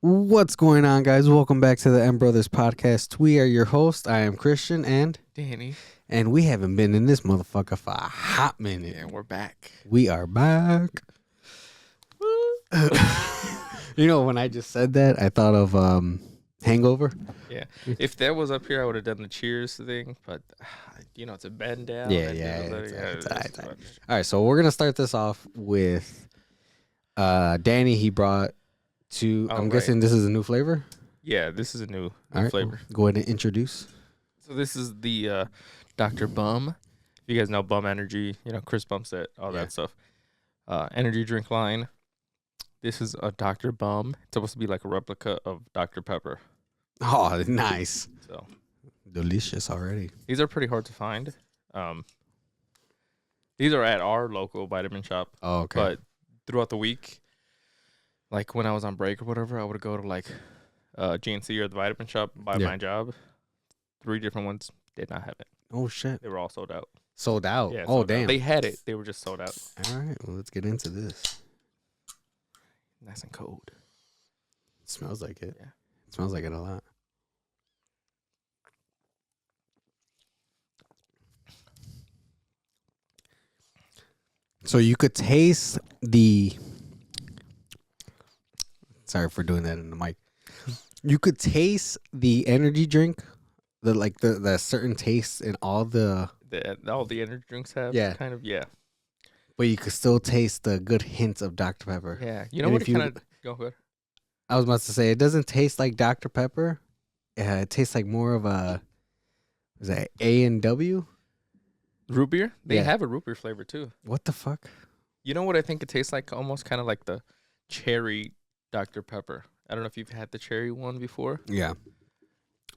What's going on, guys? Welcome back to the M Brothers podcast. We are your host. I am Christian, and Danny. we haven't been in this motherfucker for a hot minute. Yeah, we're back. We are back. When I just said that, I thought of Hangover. Yeah. If that was up here, I would have done the cheers thing, but it's a bend down. Yeah. It's all right, so we're gonna start this off with Danny. He brought two. I'm guessing this is a new flavor. Yeah, this is a new right, flavor. Go ahead and introduce. So this is the Dr. Bum. If you guys know Bum Energy, Chris Bumstead, all that stuff. Energy drink line. This is a Dr. Bum. It's supposed to be like a replica of Dr. Pepper. Oh, nice. So delicious already. These are pretty hard to find. These are at our local vitamin shop. Oh, okay. But throughout the week, like when I was on break or whatever, I would go to like GNC or the vitamin shop, buy my job. 3 different ones did not have it. Oh, shit. They were all sold out. Sold out? Yeah, oh, damn. Out. They had it. They were just sold out. All right. Well, let's get into this. Nice and cold. It smells like it. Yeah. It smells like it a lot. So you could taste the... Sorry for doing that in the mic. You could taste the energy drink, the certain taste in all the energy drinks have. Yeah. Kind of, yeah. But you could still taste the good hints of Dr. Pepper. Yeah. You know what it kind of... Go ahead. I was about to say, it doesn't taste like Dr. Pepper. It tastes like more of a... Is that A&W? Root beer? They have a root beer flavor, too. What the fuck? You know what I think it tastes like? Almost kind of like the cherry Dr. Pepper. I don't know if you've had the cherry one before. Yeah.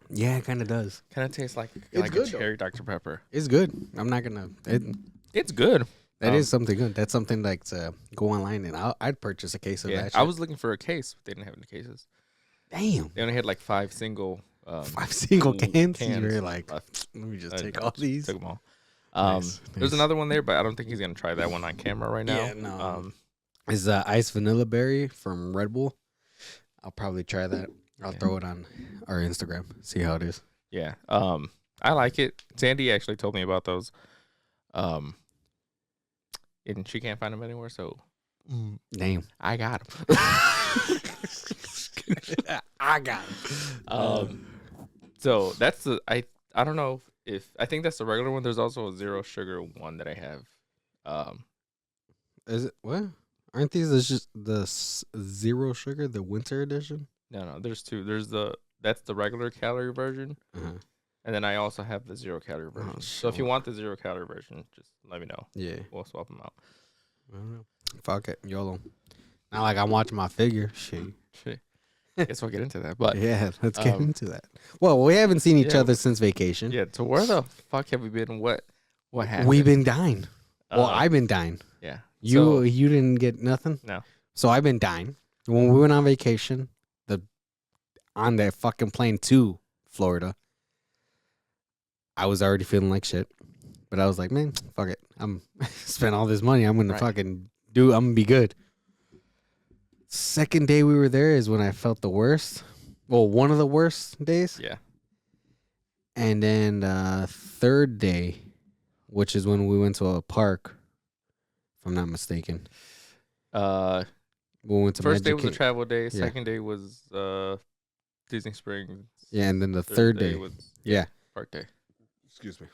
Yeah, it kind of does. Kind of tastes like good, a cherry Dr. Pepper. It's good. I'm not going to... It's good. That is something good. That's something like to go online and I'd purchase a case of that shit. I was looking for a case, but they didn't have any cases. Damn. They only had like 5 single... 5 single cans? You're like, let me just take all these. Took them all. Nice. There's another one there, but I don't think he's going to try that one on camera right now. Yeah, no. Is Ice Vanilla Berry from Red Bull. I'll probably try that. I'll throw it on our Instagram. See how it is. Yeah. I like it. Sandy actually told me about those. And she can't find them anywhere, so damn. I got them. I got them. So that's I don't know if I think that's the regular one. There's also a 0 sugar one that I have. Is it what? Aren't these just the 0 sugar, the winter edition? No, there's 2. That's the regular calorie version. Uh-huh. And then I also have the 0 calorie version. Oh, so if you want the 0 calorie version, just let me know. Yeah. We'll swap them out. I don't know. Fuck it. YOLO. Not like I'm watching my figure. Shit. Guess we'll get into that. But yeah, let's get into that. Well, we haven't seen each other since vacation. Yeah, so where the fuck have we been? What happened? We've been dying. Well, I've been dying. Yeah. You didn't get nothing? No. So I've been dying. When we went on vacation, on that fucking plane to Florida, I was already feeling like shit. But I was like, man, fuck it. I'm spent all this money. I'm gonna I'm gonna be good. Second day we were there is when I felt the worst. Well, one of the worst days. Yeah. And then third day, which is when we went to a park, if I'm not mistaken. We went to first day was a travel day. Second day was Disney Springs. Yeah, and then the third day was park day. Excuse me.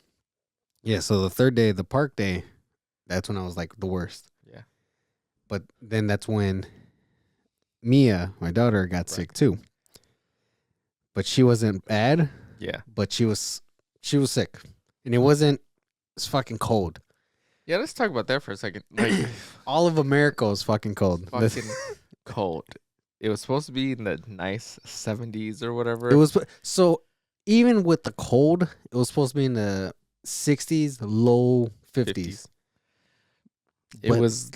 Yeah, so the third day, the park day, that's when I was like the worst. Yeah. But then that's when Mia, my daughter, got sick too. But she wasn't bad. Yeah. But she was sick. And it's fucking cold. Yeah, let's talk about that for a second. Like all of America is fucking cold. Fucking cold. It was supposed to be in the nice 70s or whatever. It was so even with the cold, it was supposed to be in the 60s, low 50s. It was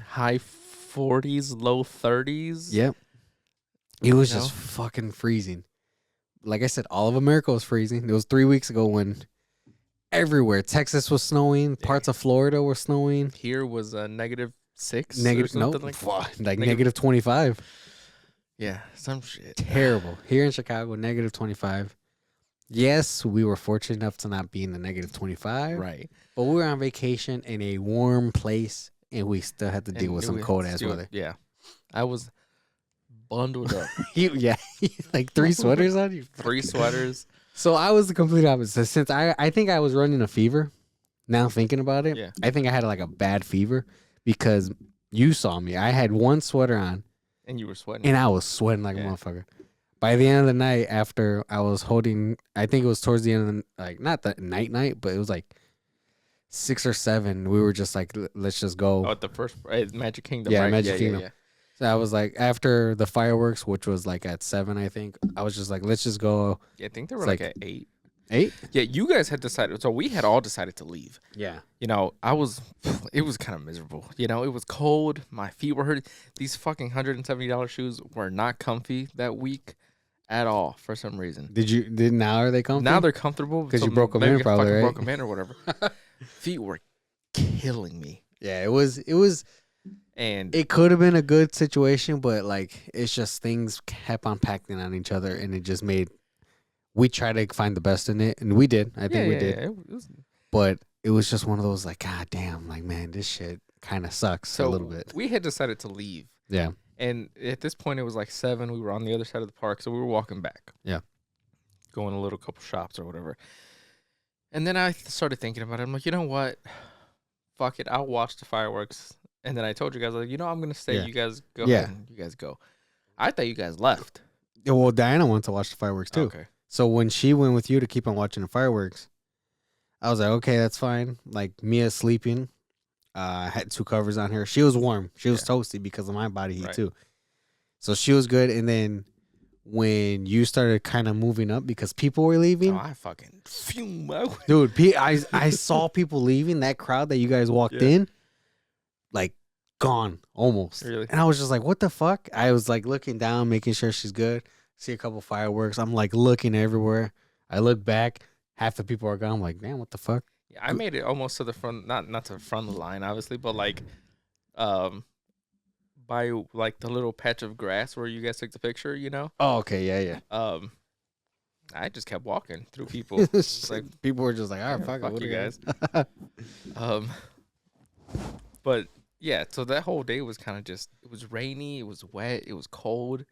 high 40s, low 30s. Yep. It was just fucking freezing. Like I said, all of America was freezing. It was 3 weeks ago when everywhere. Texas was snowing. Parts of Florida were snowing. Here was a -6. Negative, or something nope. like Like -25. Yeah, some shit. Terrible. Here in Chicago, negative 25. Yes, we were fortunate enough to not be in the negative 25, Right. but we were on vacation in a warm place, and we still had to deal And with we some had cold to ass do it. weather. Yeah. I was bundled up. Yeah, like 3 sweaters on you. 3 sweaters. So I was the complete opposite. Since I think I was running a fever. Now thinking about it, Yeah. I think I had like a bad fever because you saw me. I had one sweater on And you were sweating. and I was sweating like a Yeah. motherfucker. By the end of the night, after I was holding, I think it was towards the end of the, like, not the night, but it was like 6 or 7. We were just like, let's just go. Oh, at the first Magic Kingdom, Yeah, right? Magic Kingdom. Yeah. So I was like, after the fireworks, which was like at 7, I think, I was just like, let's just go. Yeah, I think they were It's like, like- at 8. 8? Yeah, you guys had decided. So we had all decided to leave. Yeah. You know, it was kind of miserable. You know, it was cold. My feet were hurting. These fucking $170 shoes were not comfy that week at all for some reason. Now are they comfy? Now they're comfortable 'Cause you so broke 'em maybe in I probably, fucking right? broke 'em in or whatever. Feet were killing me. Yeah, it was. And It could have been a good situation, but like it's just things kept on packing on each other, and it just made. We tried to find the best in it, and we did. I think we did. Yeah, it was, But it was just one of those like, God damn, like man, this shit kind of sucks so a little bit. we had decided to leave. Yeah, And at this point, it was like 7. We were on the other side of the park, so we were walking back. Yeah. Going a little couple shops or whatever. And then I started thinking about it. I'm like, you know what? Fuck it. I'll watch the fireworks. And then I told you guys, like, I'm going to stay. Yeah. You guys go Yeah. ahead and you guys go. I thought you guys left. Yeah, well, Diana wanted to watch the fireworks too. Okay. So when she went with you to keep on watching the fireworks, I was like, okay, that's fine. Like Mia's sleeping. I had 2 covers on her. She was warm. She was toasty because of my body heat Right. too. So she was good. And then when you started kind of moving up because people were leaving, Oh, I fucking fume. dude, I saw people leaving that crowd that you guys walked Yeah. in, like gone almost. Really? And I was just like, what the fuck? I was like looking down, making sure she's good. See a couple fireworks. I'm like looking everywhere. I look back. Half the people are gone. I'm like, damn, what the fuck? Yeah, I made it almost to the front, not to the front of the line, obviously, but like, by like the little patch of grass where you guys took the picture, Oh, okay. Yeah, I just kept walking through people. yeah. It's like, people were just like, all right, yeah, fuck, it. fuck What you do guys. But yeah, so that whole day was kind of just, it was rainy, it was wet, it was cold.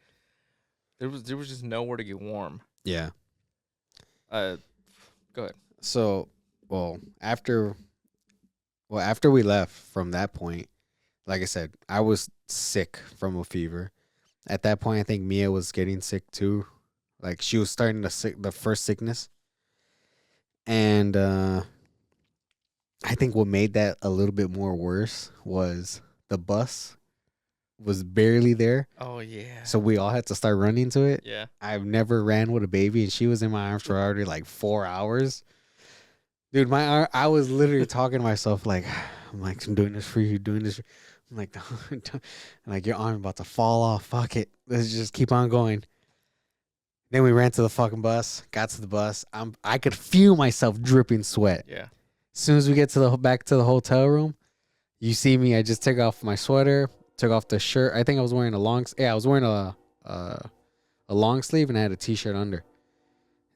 There was just nowhere to get warm. Yeah. Go ahead. So, after we left from that point, like I said, I was sick from a fever. At that point, I think Mia was getting sick too. Like she was starting the first sickness. And I think what made that a little bit more worse was the bus was barely there. Oh yeah. So we all had to start running to it. Yeah. I've never ran with a baby, and she was in my arms for already like 4 hours. Dude, I was literally talking to myself like, I'm doing this for you, doing this. I'm like, don't, like your arm about to fall off. Fuck it, let's just keep on going. Then we ran to the fucking bus. Got to the bus. I could feel myself dripping sweat. Yeah. As soon as we get to back to the hotel room, you see me. I just took off my sweater, took off the shirt. I think I was wearing I was wearing a long sleeve, and I had a t-shirt under.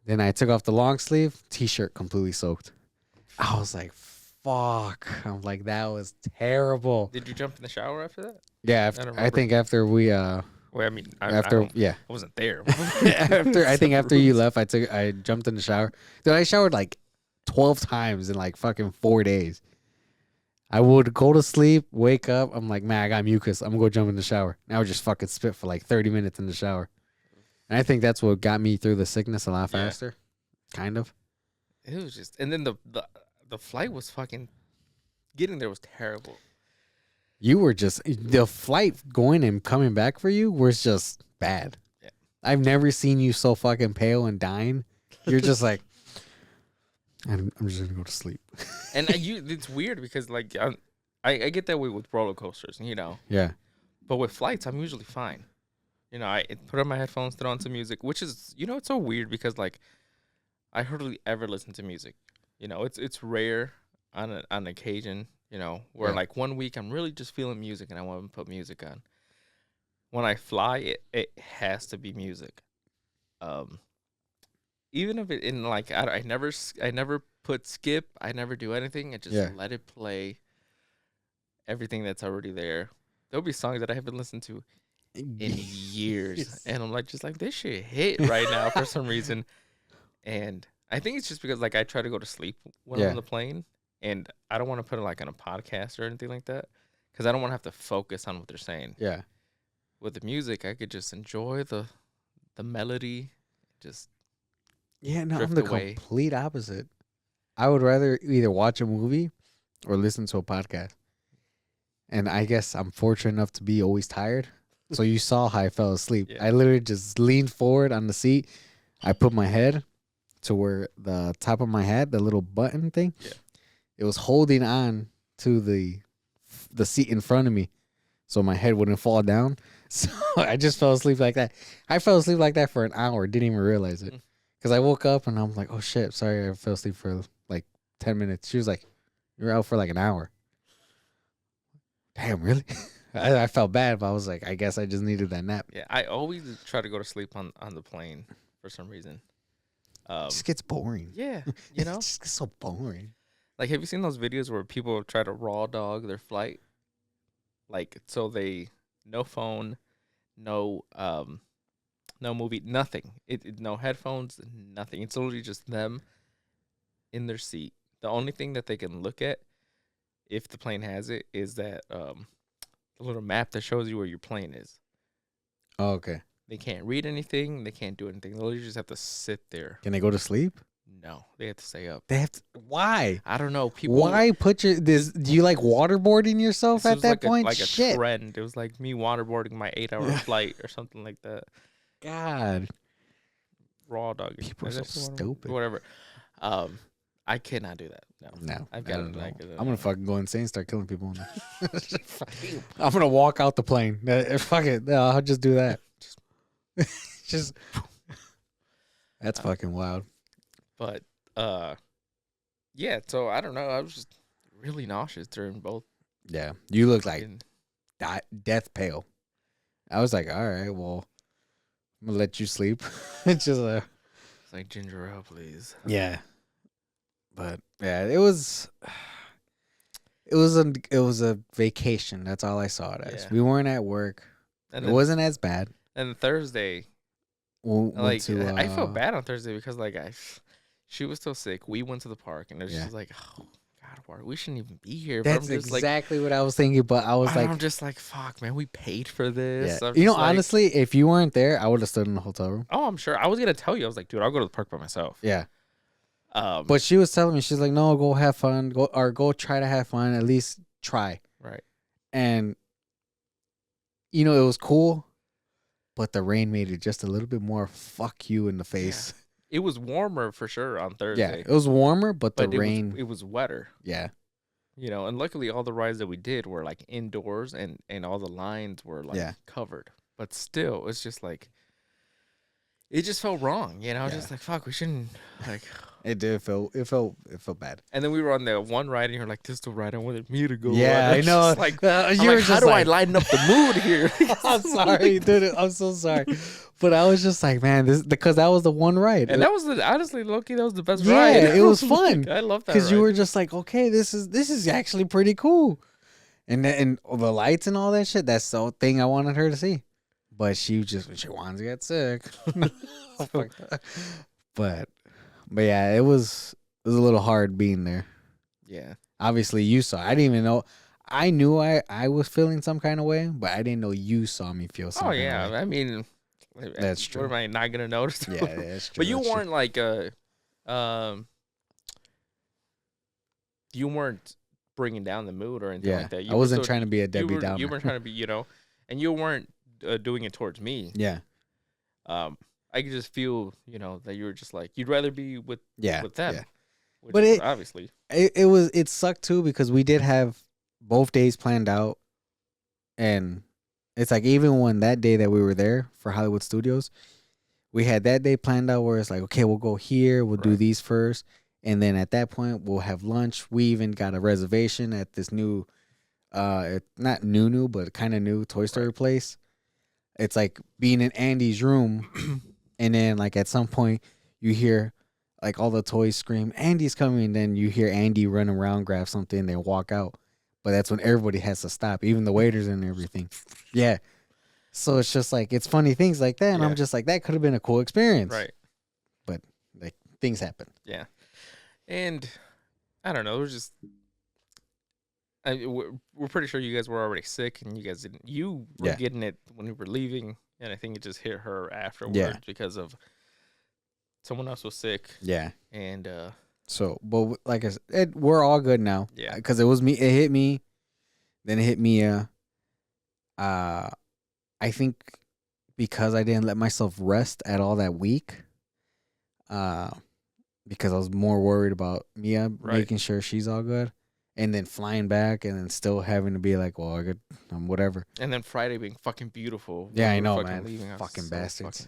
Then I took off the long sleeve, t-shirt completely soaked. I was like, fuck. I'm like, that was terrible. Did you jump in the shower after that? Yeah, don't I remember. think after we Well, I mean, I wasn't there. after you left, I jumped in the shower. Dude, I showered like 12 times in like fucking 4 days. I would go to sleep, wake up. I'm like, man, I got mucus. I'm gonna go jump in the shower. Now I would just fucking spit for like 30 minutes in the shower. And I think that's what got me through the sickness a lot Yeah. faster. Kind of. It was just, and then the flight was fucking, getting there was terrible. You were just, the flight going and coming back for you was just bad. Yeah. I've never seen you so fucking pale and dying. You're just like, I'm just gonna go to sleep. And it's weird because like I get that way with roller coasters, Yeah. but with flights I'm usually fine. I put on my headphones, throw on some music, which is it's so weird because like I hardly ever listen to music. It's rare on an occasion. Where Yeah. like one week I'm really just feeling music and I want to put music on. when I fly, it has to be music. Um, even if it in like I never put skip. I never do anything. I just Yeah. let it play. Everything that's already there. There'll be songs that I haven't listened to in years, and I'm like, just like this shit hit right now for some reason. And I think it's just because like I try to go to sleep when I'm Yeah. on the plane, and I don't want to put it like on a podcast or anything like that, because I don't want to have to focus on what they're saying. Yeah. With the music, I could just enjoy the melody, just Yeah, no, I'm drift the away. complete opposite. I would rather either watch a movie or listen to a podcast. And I guess I'm fortunate enough to be always tired. So you saw how I fell asleep. Yeah. I literally just leaned forward on the seat. I put my head to where the top of my head, the little button thing, Yeah. it was holding on to the seat in front of me, so my head wouldn't fall down. So I just fell asleep like that. I fell asleep like that for an hour. Didn't even realize it, because I woke up and I'm like, oh shit, sorry, I fell asleep for like 10 minutes. She was like, you're out for like an hour. Damn, really? I felt bad, but I was like, I guess I just needed that nap. Yeah, I always try to go to sleep on the plane for some reason. It just gets boring. Yeah, It just gets so boring. like have you seen those videos where people try to raw dog their flight? Like so they no phone, no no movie, nothing. No headphones, nothing. It's literally just them in their seat. The only thing that they can look at, if the plane has it, is that the little map that shows you where your plane is. Oh, okay. They can't read anything. They can't do anything. They literally just have to sit there. Can they go to sleep? No, they have to stay up. They have to. Why? I don't know. People. Why put your this? Do you like waterboarding yourself This at was that like point? like a Shit. trend. It was like me waterboarding my 8-hour flight or something like that. God. Raw dog. People are Is so that the one? stupid. Whatever. I cannot do that. No. No, I've I got don't it. know. Like, I'm gonna fucking go insane, start killing people. I'm gonna walk out the plane. Fuck it. No, I'll just do that. Just. That's fucking wild. But yeah. So I don't know. I was just really nauseous during both. Yeah, you look like and- death pale. I was like, all right, well, I'm gonna let you sleep. It's just It's like ginger ale, please. yeah. But yeah, it was a vacation. That's all I saw it as. Yeah. We weren't at work. And It then, wasn't as bad. and Thursday, Went like to, I felt bad on Thursday because like she was still sick. We went to the park and it was Yeah. just like, oh God, we shouldn't even be here. But That's I'm just exactly what I was thinking. But I was like, like, I'm just like, fuck, man, we paid for this. yeah. I'm You know, just like, honestly, if you weren't there, I would have stood in the hotel room. oh, I'm sure. I was gonna tell you. I was like, dude, I'll go to the park by myself. Yeah. But But she was telling me, she's like, no, go have fun. Go try to have fun. At least try. right. And you know, it was cool, but the rain made it just a little bit more fuck you in the face. It was warmer for sure on Yeah, Thursday. it was warmer, but the but rain, it was wetter. yeah. You know, and luckily all the rides that we did were like indoors and all the lines were like Yeah. covered. But still, it's just like it just felt wrong, you know, Yeah. just like fuck, we shouldn't like It did feel it felt bad. and then we were on the one ride and you're like, this is the ride I wanted me to go Yeah, on. I was know. just like, You I'm were like, how just do I like- lighten up the mood here? I'm sorry, dude. I'm so sorry, but I was just like, man, this because that was the one ride, And that was honestly, Loki, that was the best Yeah, ride. it was fun. I love that because you ride. were just like, okay, this is actually pretty cool, and the lights and all that shit. That's the thing I wanted her to see, but she wanted to get sick. but yeah, it was a little hard being there. Yeah. Obviously, you saw. I didn't even know. I knew I was feeling some kind of way, but I didn't know you saw me feel some Oh kind yeah. of way. I mean, That's true. What am I not gonna notice? Yeah, that's true. But you that's true. weren't like you weren't bringing down the mood or anything Yeah, like that. You I were wasn't still- trying to be a Debbie you Downer. weren't trying to be, you know, and you weren't doing it towards me. Yeah, I could just feel, you know, that you were just like you'd rather be with yeah, them. yeah. Which But is it- obviously It sucked too because we did have both days planned out, and it's like even when that day that we were there for Hollywood Studios, we had that day planned out where it's like, okay, we'll go here, we'll do Right. these first, and then at that point we'll have lunch. We even got a reservation at this new, not new, but kind of new Toy Story place. It's like being in Andy's room, and then like at some point you hear like all the toys scream, "Andy's coming!" And then you hear Andy run around, grab something, and they walk out. But that's when everybody has to stop, even the waiters and everything. Yeah. So it's just like it's funny things like that, and Yeah. I'm just like that could have been a cool experience, Right. but like things happen. Yeah. And I don't know. It was just we're pretty sure you guys were already sick, and you guys didn't. You were Yeah. getting it when you were leaving, and I think it just hit her afterwards because of someone else was sick, Yeah. and So, but like I said, we're all good now. Yeah. Because it was me. It hit me. Then it hit Mia. I think because I didn't let myself rest at all that week. Because I was more worried about Mia making sure she's all good, and then flying back, and then still having to be like, well, I could, whatever. and then Friday being fucking beautiful. Yeah, when I we know, were fucking man. Leaving, I was Fucking so bastards.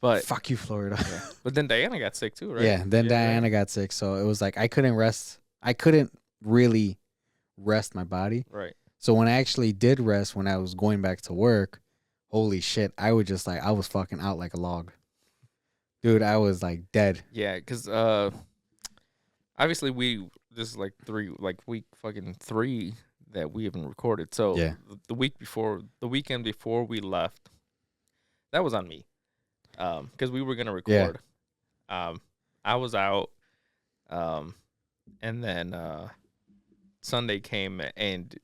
But Fuck you, Florida. yeah. But then Diana got sick too, right? Yeah. Then right. Diana got sick, so it was like I couldn't rest. I couldn't really rest my body. Right. So when I actually did rest, when I was going back to work, holy shit, I was just like I was fucking out like a log. Dude, I was like dead. Yeah, because obviously this is like week fucking 3 that we haven't recorded. So Yeah. the weekend before we left, that was on me, because we were gonna record. I was out, and then Sunday came, and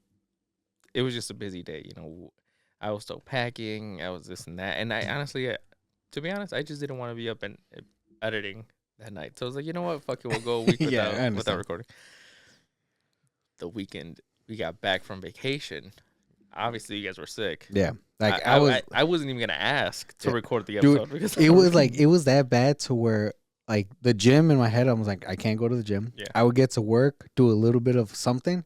it was just a busy day. You know, I was still packing. I was this and that, and I honestly, to be honest, I just didn't want to be up and editing that night. So I was like, you know what, fuck it, we'll go a week without recording. The weekend we got back from vacation. Obviously, you guys were sick. Yeah. Like I wasn't even gonna ask to record the episode because it was like it was that bad to where like the gym in my head I was like I can't go to the gym. Yeah. I would get to work, do a little bit of something,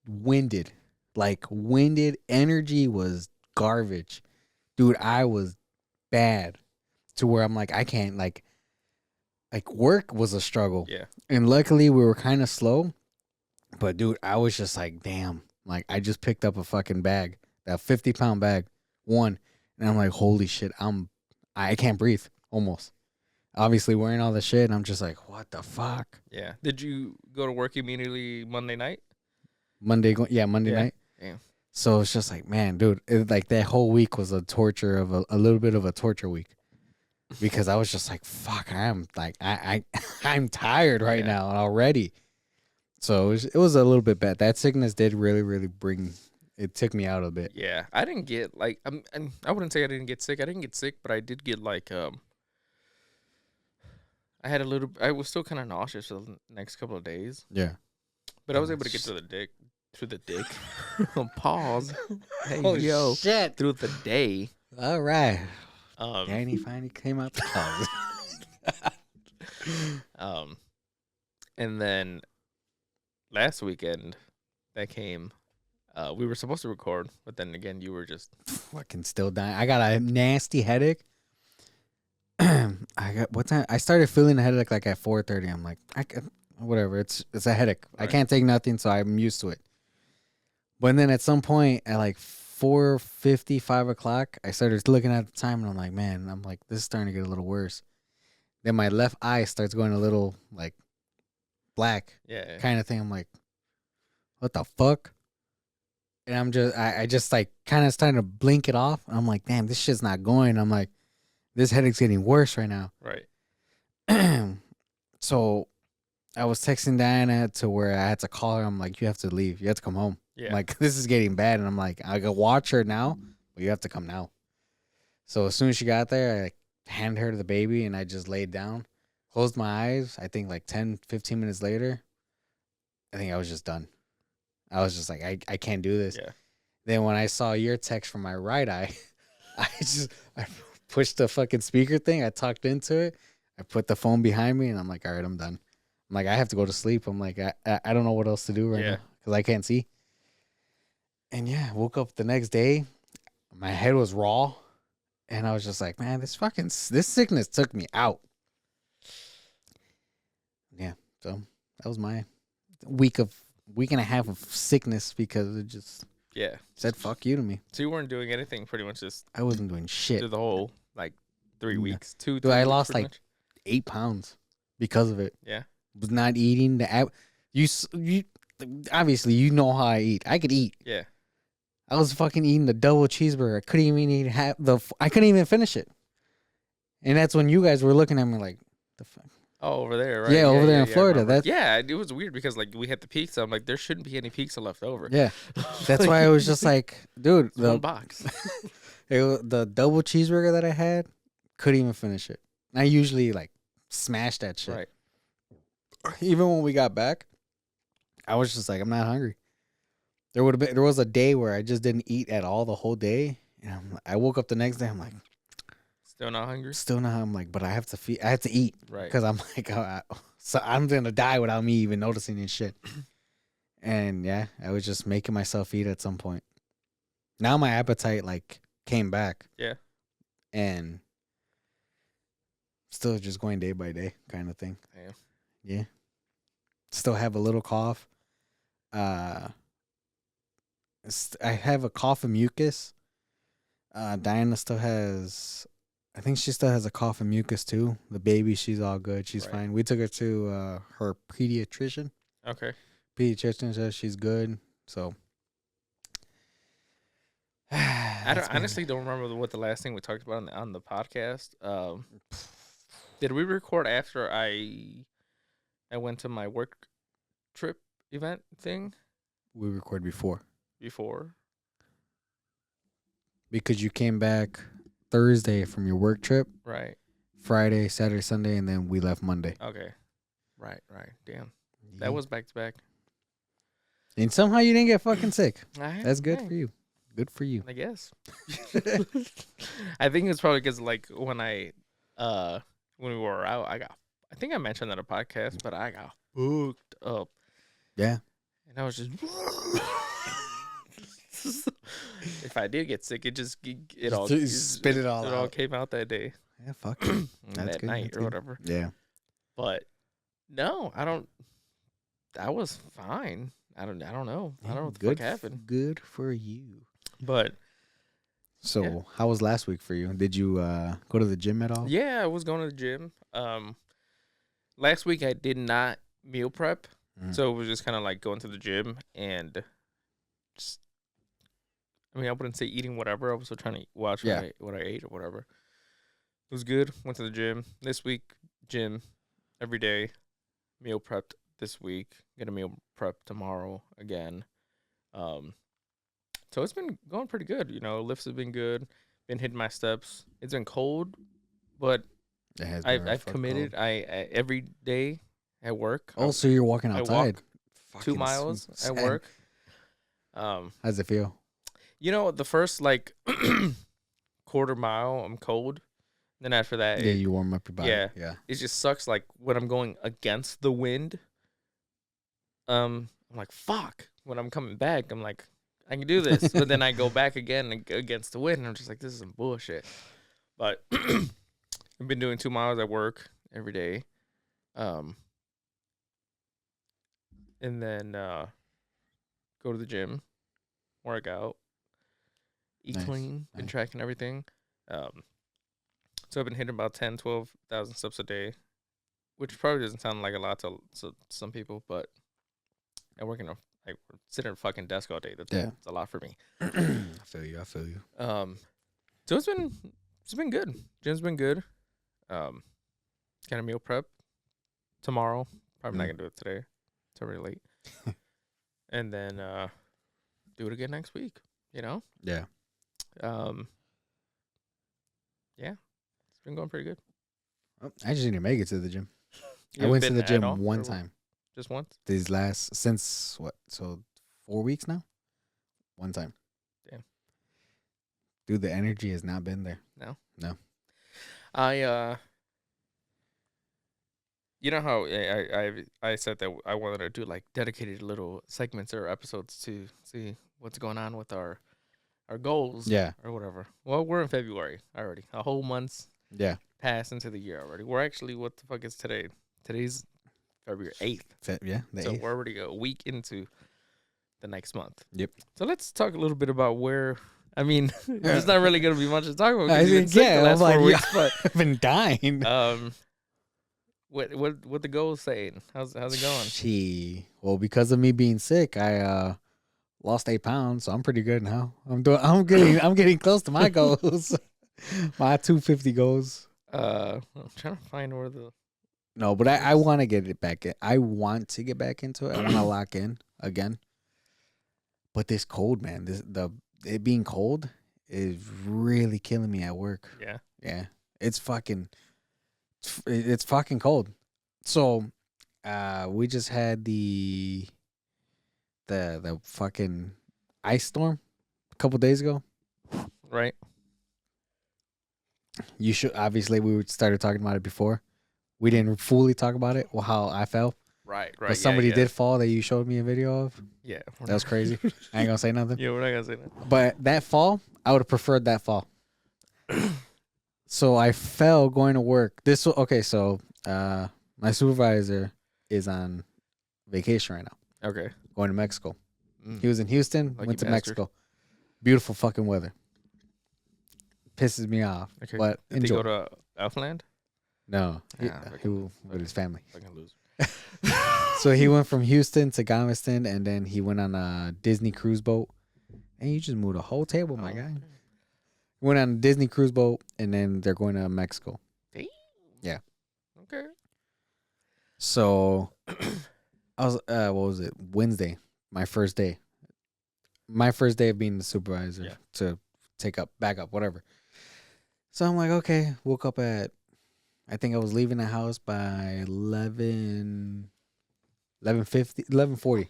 winded. Like winded, energy was garbage. Dude, I was bad to where I'm like I can't like work was a struggle. Yeah. And luckily we were kind of slow. But dude, I was just like, damn. Like I just picked up a fucking bag, that 50-pound bag, and I'm like, holy shit, I can't breathe almost. Obviously wearing all the shit, and I'm just like, what the fuck? Yeah. Did you go to work immediately Monday night? Monday night. Damn. So it's just like, man, dude, like that whole week was a torture of a little bit of a torture week. Because I was just like, fuck, I'm like, I'm tired right now already. So it was a little bit bad. That sickness did really, really it took me out a bit. Yeah, I didn't get like I wouldn't say I didn't get sick. I didn't get sick, but I did get like I was still kind of nauseous for the next couple of days. Yeah. But I was able to get to the dick. Pause. Hey, Oh, yo. shit. Through the day. All right. Um, Danny finally came out the closet. And then last weekend that came, we were supposed to record, but then again, you were just fucking still dying. I got a nasty headache. What time? I started feeling the headache like at 4:30. I'm like, whatever. It's a headache. Right. I can't take nothing, so I'm used to it. But then at some point at like 4:50, 5 o'clock, I started looking at the time and I'm like, man, this is starting to get a little worse. Then my left eye starts going a little like black, kind of thing. I'm like, what the fuck? And I just like kind of starting to blink it off. I'm like, damn, this shit's not going. I'm like, this headache's getting worse right now. Right. So I was texting Diana to where I had to call her. I'm like, you have to leave. You have to come home. Yeah. Like, this is getting bad. And I'm like, I could watch her now, but you have to come now. So as soon as she got there, I like, handed her to the baby and I just laid down, closed my eyes. I think like 10, 15 minutes later, I think I was just done. I was just like, I can't do this. Yeah. Then when I saw your text from my right eye, I pushed the fucking speaker thing. I talked into it. I put the phone behind me and I'm like, all right, I'm done. I'm like, I have to go to sleep. I'm like, I don't know what else to do right now because I can't see. And yeah, woke up the next day. My head was raw. And I was just like, man, this sickness took me out. Yeah. So that was my week and a half of sickness because it just Yeah. Said fuck you to me. So you weren't doing anything, pretty much just I wasn't doing shit. through the whole like 3 Yeah. weeks, 2. Dude, I 3 weeks, lost pretty like much. 8 pounds because of it. Yeah. Was not eating you obviously you know how I eat. I could eat. Yeah. I was fucking eating the double cheeseburger. I couldn't even eat I couldn't even finish it. And that's when you guys were looking at me like, the fuck. Oh, over there, right? Yeah, over there in I Florida. remember. That's it was weird because like we had the pizza. I'm like, there shouldn't be any pizza left over. yeah. That's why I was just like, dude, It's one box. the double cheeseburger that I had, couldn't even finish it. I usually like smash that shit. Right. Even when we got back, I was just like, I'm not hungry. There was a day where I just didn't eat at all the whole day, and I woke up the next day. I'm like, Still not hungry. still not. I'm like, but I have to eat, Right. because I'm like, so I'm gonna die without me even noticing this shit. And yeah, I was just making myself eat at some point. Now my appetite like came back. Yeah. And still just going day by day kind of thing. Damn. Yeah. Still have a little cough. I have a cough and mucus. Diana still has, I think she still has a cough and mucus too. The baby, she's all good. She's Right. fine. We took her to her pediatrician. Okay. Pediatrician says she's good. So I honestly don't remember what the last thing we talked about on the podcast. Did we record after I went to my work trip event thing we record before before? because you came back Thursday from your work trip, Right. Friday, Saturday, Sunday, and then we left Monday. Okay. Right. Damn. That was back to back. And somehow you didn't get fucking sick. That's good Hey, for you. Good for you. I guess. I think it's probably because like when we were out, I think I mentioned that on a podcast, but I got hooked up. Yeah. And I was just if I did get sick, it all spit it all it all out. came out that day. Yeah, fuck it. That's that good. night That's or good. whatever. Yeah. But no, I don't. I was fine. I don't know. I don't know what the fuck happened. Good for you. But So, Yeah. how was last week for you? Did you go to the gym at all? yeah, I was going to the gym. Last week I did not meal prep, Mm. so it was just kind of like going to the gym and just. I mean, I wouldn't say eating whatever. I was still trying to watch Yeah. what I ate or whatever. It was good. Went to the gym this week. Gym every day. Meal prepped this week. Gonna meal prep tomorrow again. So it's been going pretty good. You know, lifts have been good. Been hitting my steps. It's been cold, but It has been I've committed. I every day at work. Oh, so you're walking I walk outside. 2 Fucking miles sad. at work. How's it feel? You know, the first like quarter mile, I'm cold. Then after that, Yeah, you warm up your body. yeah. It just sucks. Like when I'm going against the wind, I'm like, fuck. When I'm coming back, I'm like, I can do this. But then I go back again against the wind, and I'm just like, this is some bullshit. But I've been doing 2 miles at work every day. And then go to the gym, work out, eat Nice, clean, been nice. tracking everything. So I've been hitting about 10,000-12,000 steps a day, which probably doesn't sound like a lot to some people, but I work in I sit at a fucking desk all day. That's a lot for me. I feel you. So it's been good. Gym's been good. Got a meal prep tomorrow. Probably not gonna do it today. It's already late. And then do it again next week. You know. Yeah. Yeah, it's been going pretty good. Oh, I just need to make it to the gym. You I haven't went to been the at gym all, one or time. Just once. Since what? So 4 weeks now? One time. Damn. Dude, the energy has not been there. No. No. You know how I said that I wanted to do like dedicated little segments or episodes to see what's going on with our goals. Yeah. Or whatever. Well, we're in February already. A whole month's Yeah. passed into the year already. We're actually, what the fuck is today? Today's February 8th. Yeah. So we're already a week into the next month. Yep. So let's talk a little bit about where. I mean, there's not really going to be much to talk about. I Because you've been think, sick yeah, the last I'm 4 like, weeks, but I've been dying. what the goal is saying? How's it going? Well, because of me being sick, I lost 8 pounds, so I'm pretty good now. I'm getting close to my goals. My 250 goals. I'm trying to find where the. No, but I want to get it back in. I want to get back into it. I want to lock in again. But this cold, man, it being cold is really killing me at work. Yeah. Yeah. It's fucking cold. So, we just had the fucking ice storm a couple days ago. Right. You should obviously we started talking about it before. We didn't fully talk about it. Well, how I fell. Right. But somebody did fall that you showed me a video of. Yeah. That was crazy. I ain't gonna say nothing. Yeah, we're not gonna say that. But that fall, I would have preferred that fall. So I fell going to work. Okay. So my supervisor is on vacation right now, Okay. going to Mexico. Mm. He was in Houston, Lucky went to bastard. Mexico. Beautiful fucking weather. Pisses me off. Okay. But Did enjoy. they go to Elfland? No, Ah, he with his family. Fucking loser. So he went from Houston to Galveston, and then he went on a Disney cruise boat. And you just moved a whole table, my guy. Went on a Disney cruise boat, and then they're going to Mexico. Damn. Yeah. Okay. So I was, what was it? Wednesday, my first day. My first day of being the supervisor to back up, whatever. So I'm like, okay, woke up at, I think I was leaving the house by 11:40.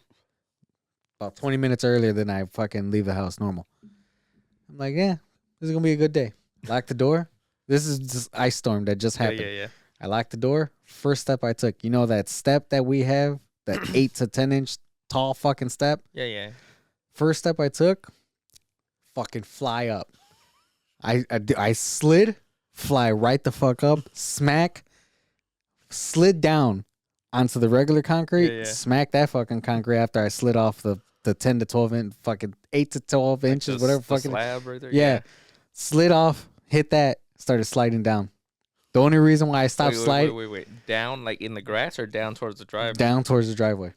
About 20 minutes earlier than I fucking leave the house normal. I'm like, yeah, this is going to be a good day. Lock the door. This is just ice storm that just happened. Yeah. I locked the door. First step I took, you know that step that we have, that 8 to 10 inch tall fucking step? Yeah. First step I took, fucking fly up. I slid, fly right the fuck up, smack, slid down onto the regular concrete, Yeah. smack that fucking concrete after I slid off the 10 to 12 inch, fucking 8 to 12 inches, Like whatever the fucking. slab right there. Yeah. Slid off, hit that, started sliding down. The only reason why I stopped sliding. Wait. Down like in the grass or down towards the driveway? Down towards the driveway.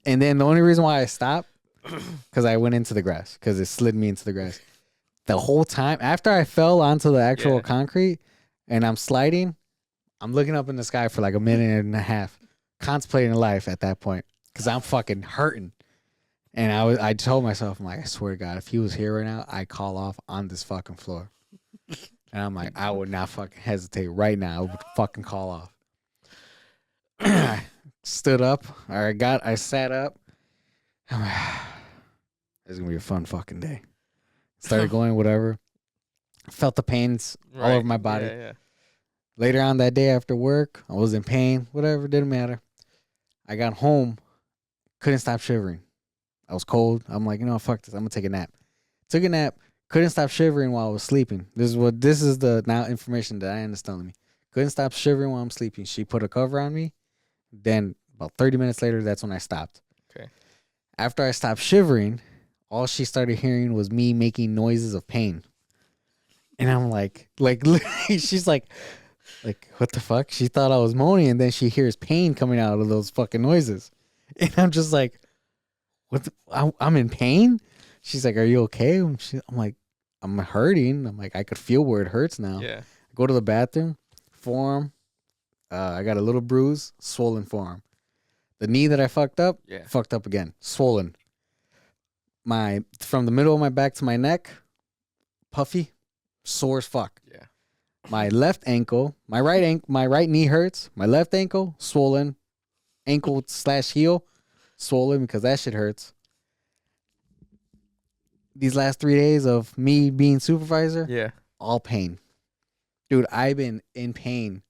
And then the only reason why I stopped, because I went into the grass, because it slid me into the grass. The whole time, after I fell onto the actual concrete and I'm sliding, I'm looking up in the sky for like a minute and a half, contemplating life at that point, because I'm fucking hurting. And I told myself, I'm like, I swear to God, if he was here right now, I'd call off on this fucking floor. And I'm like, I would not fucking hesitate right now. I would fucking call off. I stood up, or I sat up. I'm like, this is gonna be a fun fucking day. Started going, whatever. Felt the pains all over my body. Yeah. Later on that day after work, I was in pain. Whatever, didn't matter. I got home, couldn't stop shivering. I was cold. I'm like, fuck this. I'm gonna take a nap. Took a nap. Couldn't stop shivering while I was sleeping. This is the now information that Anna's telling me. Couldn't stop shivering while I'm sleeping. She put a cover on me. Then about 30 minutes later, that's when I stopped. Okay. After I stopped shivering, all she started hearing was me making noises of pain. And I'm like she's like, what the fuck? She thought I was moaning, and then she hears pain coming out of those fucking noises. And I'm just like, I'm in pain? She's like, are you okay? I'm like, I'm hurting. I'm like, I could feel where it hurts now. Yeah. I go to the bathroom, forearm. I got a little bruise, swollen forearm. The knee that I fucked up again, swollen. From the middle of my back to my neck, puffy, sore as fuck. Yeah. My left ankle, my right knee hurts. My left ankle, swollen. Ankle/heel, swollen because that shit hurts. These last 3 days of me being supervisor, all pain. Dude, I've been in pain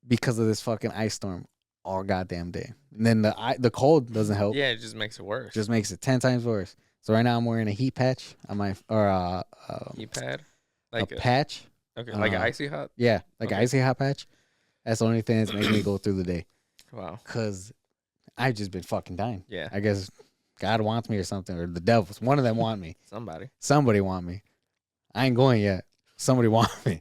because of this fucking ice storm all goddamn day. And then the cold doesn't help. Yeah, it just makes it worse. Just makes it 10 times worse. So right now I'm wearing a heat patch on my heat pad, like a patch. Okay, like an icy hot. Yeah, like an icy hot patch. That's the only thing that's making me go through the day. Wow. Cause I've just been fucking dying. Yeah. I guess God wants me or something, or the devils. One of them want me. Somebody want me. I ain't going yet. Somebody want me.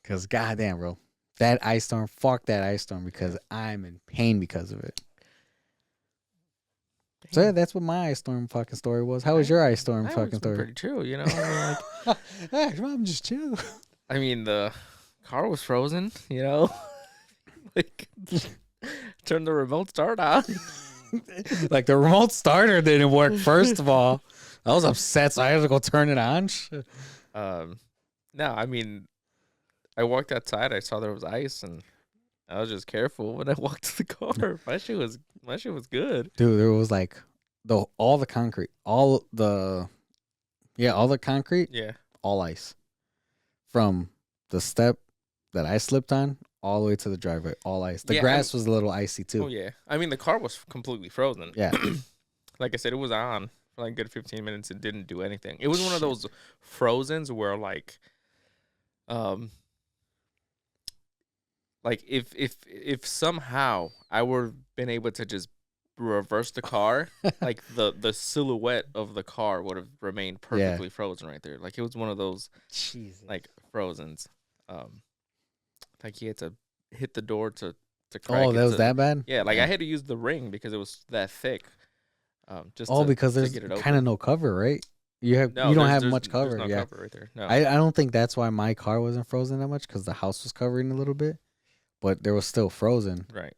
Because goddamn, bro. That ice storm, fuck that ice storm, because I'm in pain because of it. Damn. So yeah, that's what my ice storm fucking story was. How was your ice storm fucking story? Pretty chill, you know. I mean, Hey, I'm just chill. I mean, the car was frozen, you know. Like, turn the remote start on. Like the remote starter didn't work. First of all, I was upset, so I had to go turn it on. Shit. No, I mean, I walked outside. I saw there was ice, and I was just careful when I walked to the car. My shit was good. Dude, there was like all the concrete, all the concrete, Yeah. all ice. From the step that I slipped on all the way to the driveway, all ice. The grass was a little icy too. Oh yeah. I mean, the car was completely frozen. Yeah. Like I said, it was on for like a good 15 minutes. It didn't do anything. It was one of those frozens where like if somehow I were been able to just reverse the car, like the silhouette of the car would have remained perfectly frozen right there. Like it was one of those like frozens. Like he had to hit the door to crack it. Oh, that was that bad? Yeah, like I had to use the ring because it was that thick. Because there's kind of no cover, right? You don't have much cover. There's no cover right there. No. I don't think that's why my car wasn't frozen that much, because the house was covering a little bit, but there was still frozen. Right.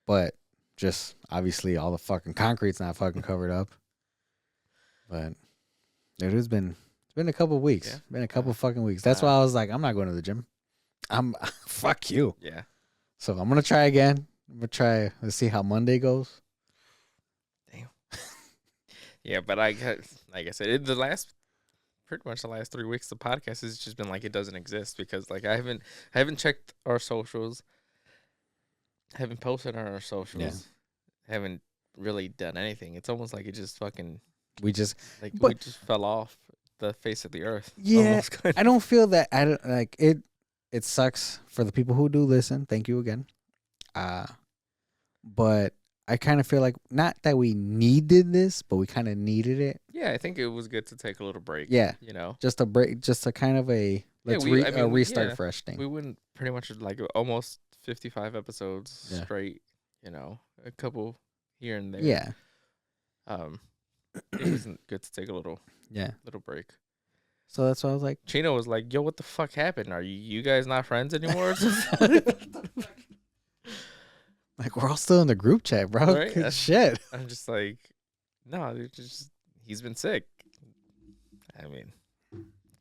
But just obviously all the fucking concrete's not fucking covered up. But it's been a couple weeks. Yeah. Been a couple fucking weeks. That's why I was like, I'm not going to the gym. Fuck you. Yeah. So I'm gonna try again. Let's see how Monday goes. Damn. Yeah, but like I said, pretty much the last 3 weeks, the podcast has just been like it doesn't exist because like I haven't checked our socials, haven't posted on our socials, haven't really done anything. It's almost like it just fucking we just fell off the face of the earth. Yeah, I don't feel that. I don't like it. It sucks for the people who do listen. Thank you again. But I kind of feel like not that we needed this, but we kind of needed it. Yeah, I think it was good to take a little break. Yeah, you know, just a break, just a kind of a restart fresh thing. We went pretty much like almost 55 episodes straight. You know, a couple here and there. Yeah. It wasn't good to take a little break. So that's why I was like, Chino was like, "Yo, what the fuck happened? Are you guys not friends anymore?" Like we're all still in the group chat, bro. Right? Shit. I'm just like, no, he's been sick. I mean,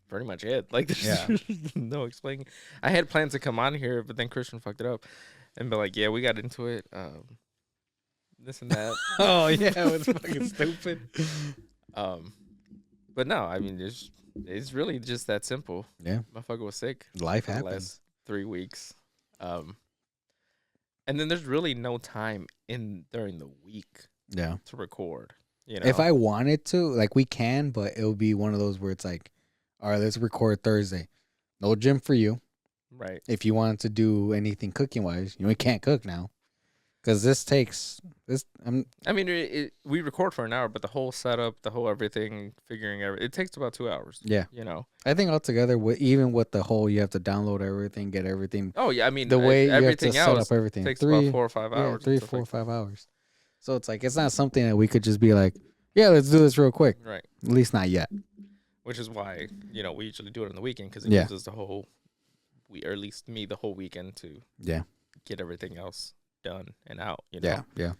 pretty much it. Like, there's no explaining. I had plans to come on here, but then Christian fucked it up and be like, "Yeah, we got into it. This and that." Oh yeah, it was fucking stupid. But no, I mean, it's really just that simple. Yeah. Motherfucker was sick. Life happens. happens. Last 3 weeks. And then there's really no time during the week to record. You know? If I wanted to, like we can, but it'll be one of those where it's like, all right, let's record Thursday. No gym for you. Right. If you wanted to do anything cooking wise, we can't cook now. Because this takes this. I mean, we record for an hour, but the whole setup, the whole everything, it takes about 2 hours. Yeah, you know. I think altogether, even with the whole, you have to download everything, get everything. Oh yeah, I mean, the way everything you have to set up everything takes about 4 or 5 hours. 3, 4, or 5 hours. So it's like it's not something that we could just be like, yeah, let's do this real quick. Right. At least not yet. Which is why we usually do it on the weekend because it gives us or at least me the whole weekend to get everything else done and out, you know. Yeah.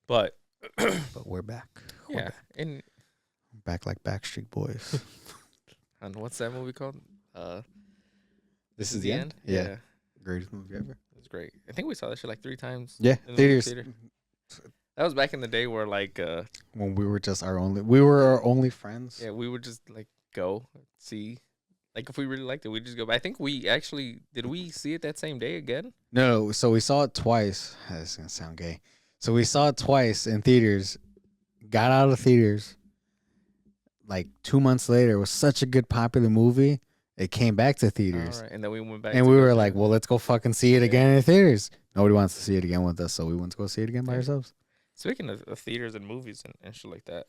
But we're back. And back like Backstreet Boys. And what's that movie called? This is the end. Yeah. Greatest movie ever. It was great. I think we saw that shit like 3 times. Yeah, in the theaters. theater. That was back in the day where like when we were our only friends. Yeah, we would just like go see. Like, if we really liked it, we'd just go. But I think did we see it that same day again? No, so we saw it twice. This is going to sound gay. So we saw it twice in theaters, got out of theaters. Like 2 months later, it was such a good, popular movie. It came back to theaters. All right, and then we went back. And we were like, well, let's go fucking see it again in theaters. Nobody wants to see it again with us, so we went to go see it again by ourselves. Speaking of theaters and movies and shit like that,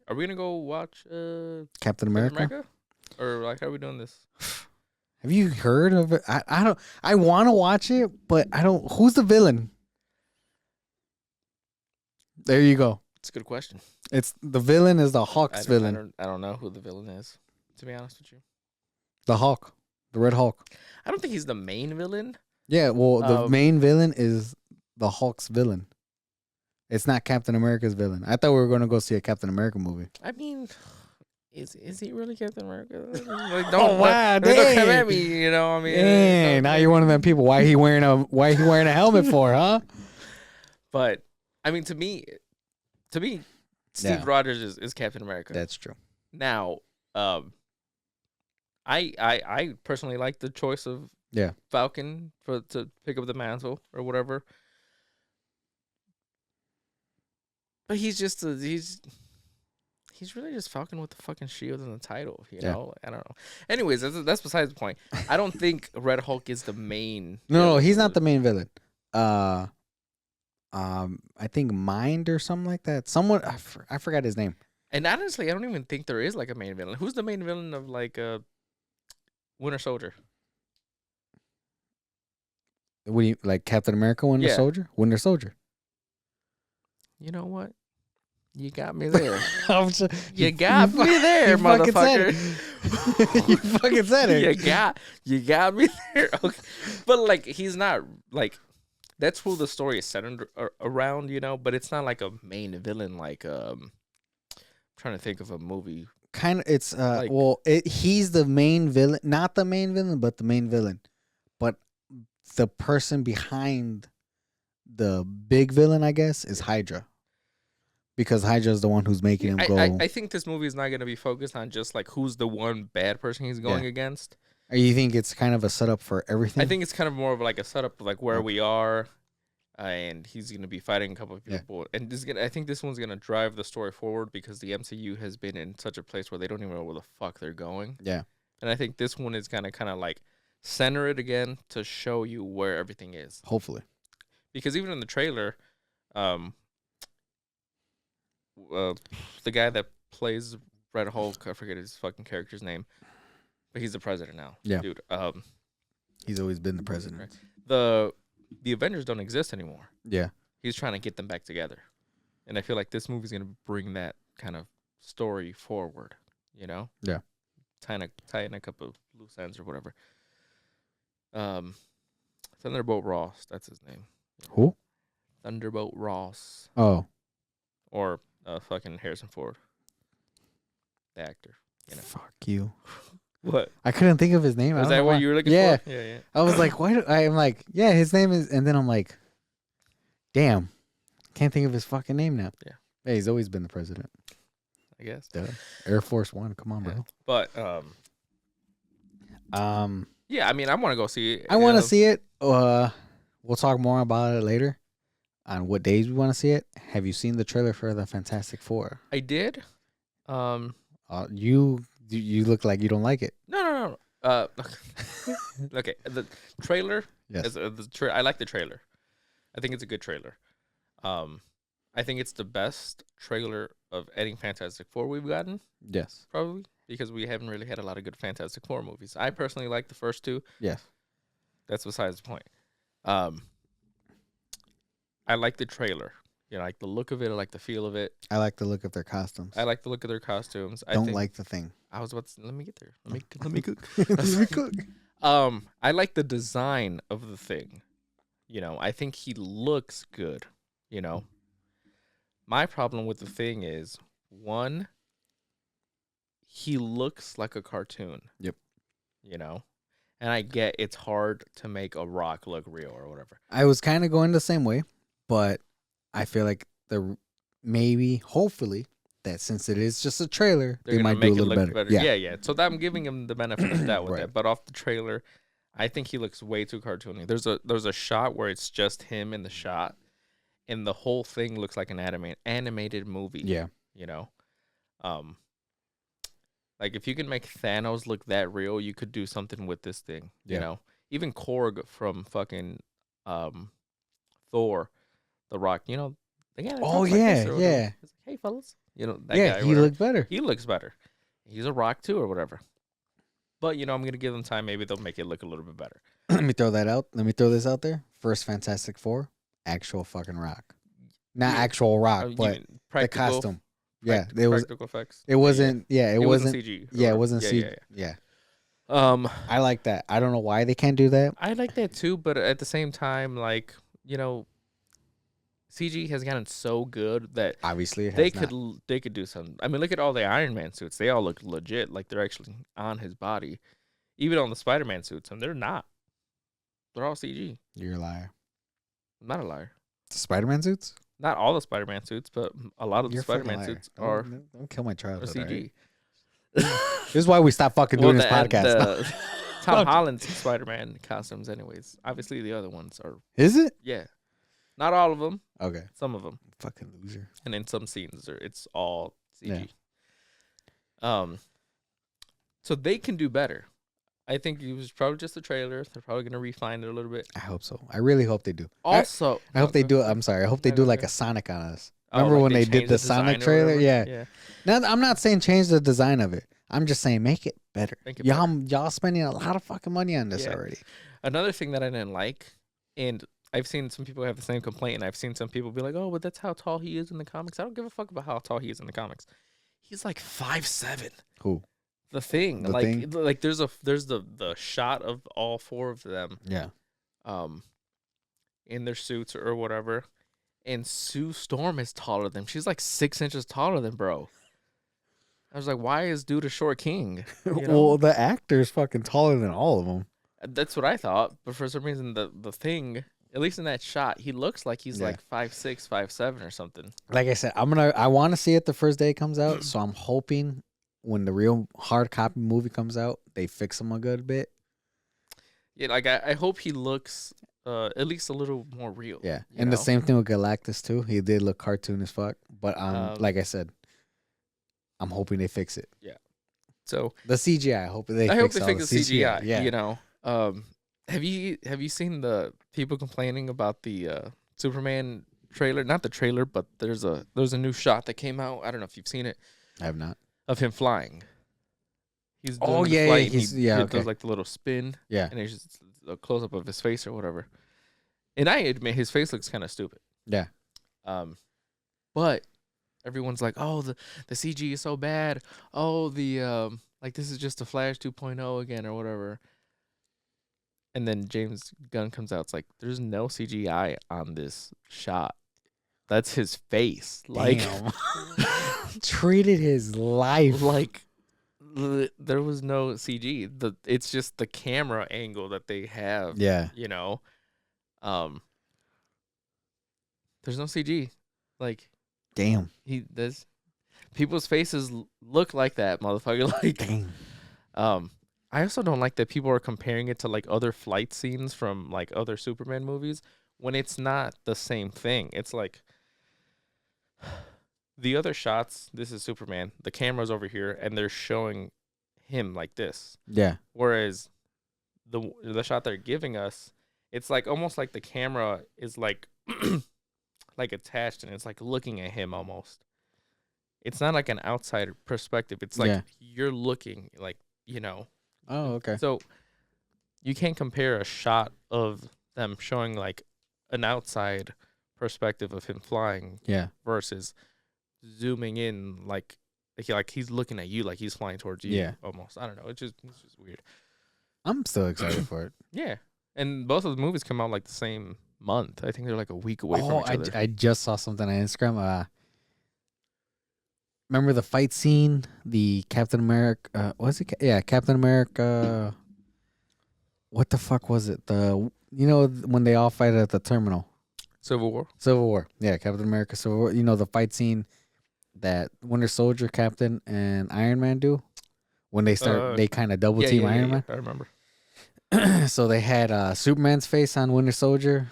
are we gonna go watch Captain Captain America. America? Or like, how are we doing this? Have you heard of it? I don't. I want to watch it, but I don't. Who's the villain? There you go. It's a good question. It's the villain is the Hawk's villain. I don't know who the villain is, to be honest with you. The Hawk, the Red Hulk. I don't think he's the main villain. Yeah, well, the main villain is the Hulk's villain. It's not Captain America's villain. I thought we were going to go see a Captain America movie. I mean, is he really Captain America? Like, Oh, wow, don't come dang. at me, you know. I mean, Hey, now you're one of them people. Why he wearing a helmet for, huh? But I mean, to me, Steve Yeah. Rogers is Captain America. That's true. Now, I personally like the choice of Falcon to pick up the mantle or whatever. But he's really just Falcon with the fucking shield and the title, you know? I don't know. Anyways, that's besides the point. I don't think Red Hulk is the main. No, he's not the main villain. I think Mind or something like that. Someone I forgot his name. And honestly, I don't even think there is like a main villain. Who's the main villain of like Winter Soldier? What do you like? Captain America, Winter Soldier, Winter Soldier. You know what? You got me there. You got me there, motherfucker. You fucking said it. You got me there. Okay. But like, he's not like. That's who the story is centered around, you know. But it's not like a main villain. Like, I'm trying to think of a movie. Kind of, it's he's the main villain, not the main villain, but the main villain. But the person behind the big villain, I guess, is Hydra. Because Hydra is the one who's making him go. I think this movie is not going to be focused on just like who's the one bad person he's going against. Or you think it's kind of a setup for everything? I think it's kind of more of like a setup of like where we are, and he's going to be fighting a couple of people. And I think this one's going to drive the story forward because the MCU has been in such a place where they don't even know where the fuck they're going. Yeah. And I think this one is going to kind of like center it again to show you where everything is. Hopefully. Because even in the trailer, the guy that plays Red Hulk, I forget his fucking character's name, but he's the president now. Yeah, dude. He's always been the president. Right. The Avengers don't exist anymore. Yeah, he's trying to get them back together, and I feel like this movie's gonna bring that kind of story forward. You know? Yeah. Tying a couple of loose ends or whatever. Thunderbolt Ross, that's his name. Who? Thunderbolt Ross. Oh. Or fucking Harrison Ford, the actor. You know. Fuck you. What? I couldn't think of his name. Is that what you were looking for? Yeah. I was like, why? I'm like, yeah, his name is, and then I'm like, damn, can't think of his fucking name now. Yeah. Hey, he's always been the president. I guess. Duh. Air Force One. Come on, bro. But yeah, I mean, I want to go see it. I want to see it. We'll talk more about it later. On what days we want to see it. Have you seen the trailer for the Fantastic Four? I did. You look like you don't like it. No. Okay, the trailer. Yes. I like the trailer. I think it's a good trailer. I think it's the best trailer of any Fantastic Four we've gotten. Yes. Probably because we haven't really had a lot of good Fantastic Four movies. I personally like the first two. Yes. That's besides the point. I like the trailer. You know, I like the look of it. I like the feel of it. I like the look of their costumes. I like the look of their costumes. I don't like the thing. I was about to let me get there. Let me cook. Let me cook. I like the design of the thing. You know, I think he looks good. You know, my problem with the thing is one. He looks like a cartoon. Yep. You know, and I get it's hard to make a Rock look real or whatever. I was kind of going the same way. But I feel like hopefully, that since it is just a trailer, they might do a little better. Yeah. So I'm giving him the benefit of that with Right. that. But off the trailer, I think he looks way too cartoony. There's a shot where it's just him in the shot, and the whole thing looks like an animated movie. Yeah. You know, like if you can make Thanos look that real, you could do something with this thing. Yeah. You know, even Korg from fucking Thor. The Rock. You know, the guy that Oh, talks like this yeah, or whatever. yeah. He's like, hey fellas, you know that Yeah, guy. Or he whatever. looked better. He looks better. He's a Rock too, or whatever. But you know, I'm gonna give them time. Maybe they'll make it look a little bit better. Let me throw that out. Let me throw this out there. First Fantastic Four, actual fucking Rock. Not Yeah. actual Rock, You but mean the practical, costume. Yeah, it was. practical effects. It wasn't. Yeah, It wasn't. CG. or Yeah, it whatever. wasn't. Yeah. Yeah. Um, I like that. I don't know why they can't do that. I like that too, but at the same time, like you know, CG has gotten so good that Obviously, it has they not. could do something. I mean, look at all the Iron Man suits; they all look legit, like they're actually on his body. Even on the Spider-Man suits, and they're not. They're all CG. You're a liar. I'm not a liar. The Spider-Man suits. Not all the Spider-Man suits, but a lot of the You're a fucking Spider-Man liar. suits are Don't kill my childhood. CG. alright? This is why we stopped fucking doing this podcast. The Tom Holland's Spider-Man costumes, anyways. Obviously, the other ones are Is it? yeah, not all of them. Okay. Some of them, Fucking loser. and in some scenes, it's all CG. Yeah. So they can do better. I think it was probably just a trailer. They're probably gonna refine it a little bit. I hope so. I really hope they do. Also, I hope they do. I'm sorry. I hope they do like a Sonic on us. Oh, Remember like when they did changed the Sonic design or trailer? whatever? Yeah. Yeah. Now, I'm not saying change the design of it. I'm just saying make it better. Make it Y'all spending a lot of fucking money on this Yeah. already. Another thing that I didn't like, and I've seen some people have the same complaint, and I've seen some people be like, "Oh, but that's how tall he is in the comics." I don't give a fuck about how tall he is in the comics. He's like 5'7". Who? The Thing, The like, Thing? like there's the shot of all four of them, Yeah. in their suits or whatever, and Sue Storm is taller than him. She's like 6 inches taller than bro. I was like, why is dude a short king? You know? Well, the actor's fucking taller than all of them. That's what I thought, but for some reason, the Thing, at least in that shot, he looks like he's Yeah. like 5'6", 5'7", or something. Like I said, I want to see it the first day it comes out. So I'm hoping when the real hard copy movie comes out, they fix him a good bit. Yeah, like I hope he looks at least a little more real. Yeah, you and the know? same thing with Galactus too. He did look cartoon as fuck, but like I said, I'm hoping they fix it. So The CGI, I hope they. I hope fix they all fix the CGI. Yeah, You know, have you seen the people complaining about the Superman trailer? Not the trailer, but there's a new shot that came out. I don't know if you've seen it I have not. of him flying. He's doing Oh, the yeah, flight yeah, and he's- he yeah, does okay. like the little spin, Yeah, and it's just a close up of his face or whatever. And I admit his face looks kind of stupid. yeah. But everyone's like, "Oh, the CG is so bad. Oh, the like this is just a Flash 2.0 again or whatever." And then James Gunn comes out. It's like there's no CGI on this shot. That's his face. Like, Damn. Treated his life. like there was no CG. It's just the camera angle that they have. Yeah. You know, there's no CG. Like Damn. there's people's faces look like that, motherfucker. Like, Damn. I also don't like that people are comparing it to like other flight scenes from like other Superman movies when it's not the same thing. It's like the other shots, this is Superman, the camera's over here and they're showing him like this. Yeah. Whereas the shot they're giving us, it's like almost like the camera is like like attached and it's like looking at him almost. It's not like an outside perspective. It's like Yeah. you're looking like, you know. Oh, okay. So you can't compare a shot of them showing like an outside perspective of him flying Yeah. versus zooming in like he's looking at you like he's flying towards you. Yeah. Almost. I don't know. It's just weird. I'm still excited for it. Yeah. And both of the movies come out like the same month. I think they're like a week away from each other. I just saw something on Instagram. Remember the fight scene? The Captain America. Was it? Yeah, Captain America. What the fuck was it? When they all fight at the terminal. Civil War. Civil War. Yeah, Captain America Civil War. You know the fight scene that Winter Soldier, Captain, and Iron Man do when they start. They kind of double team Iron Man. I remember. So they had Superman's face on Winter Soldier,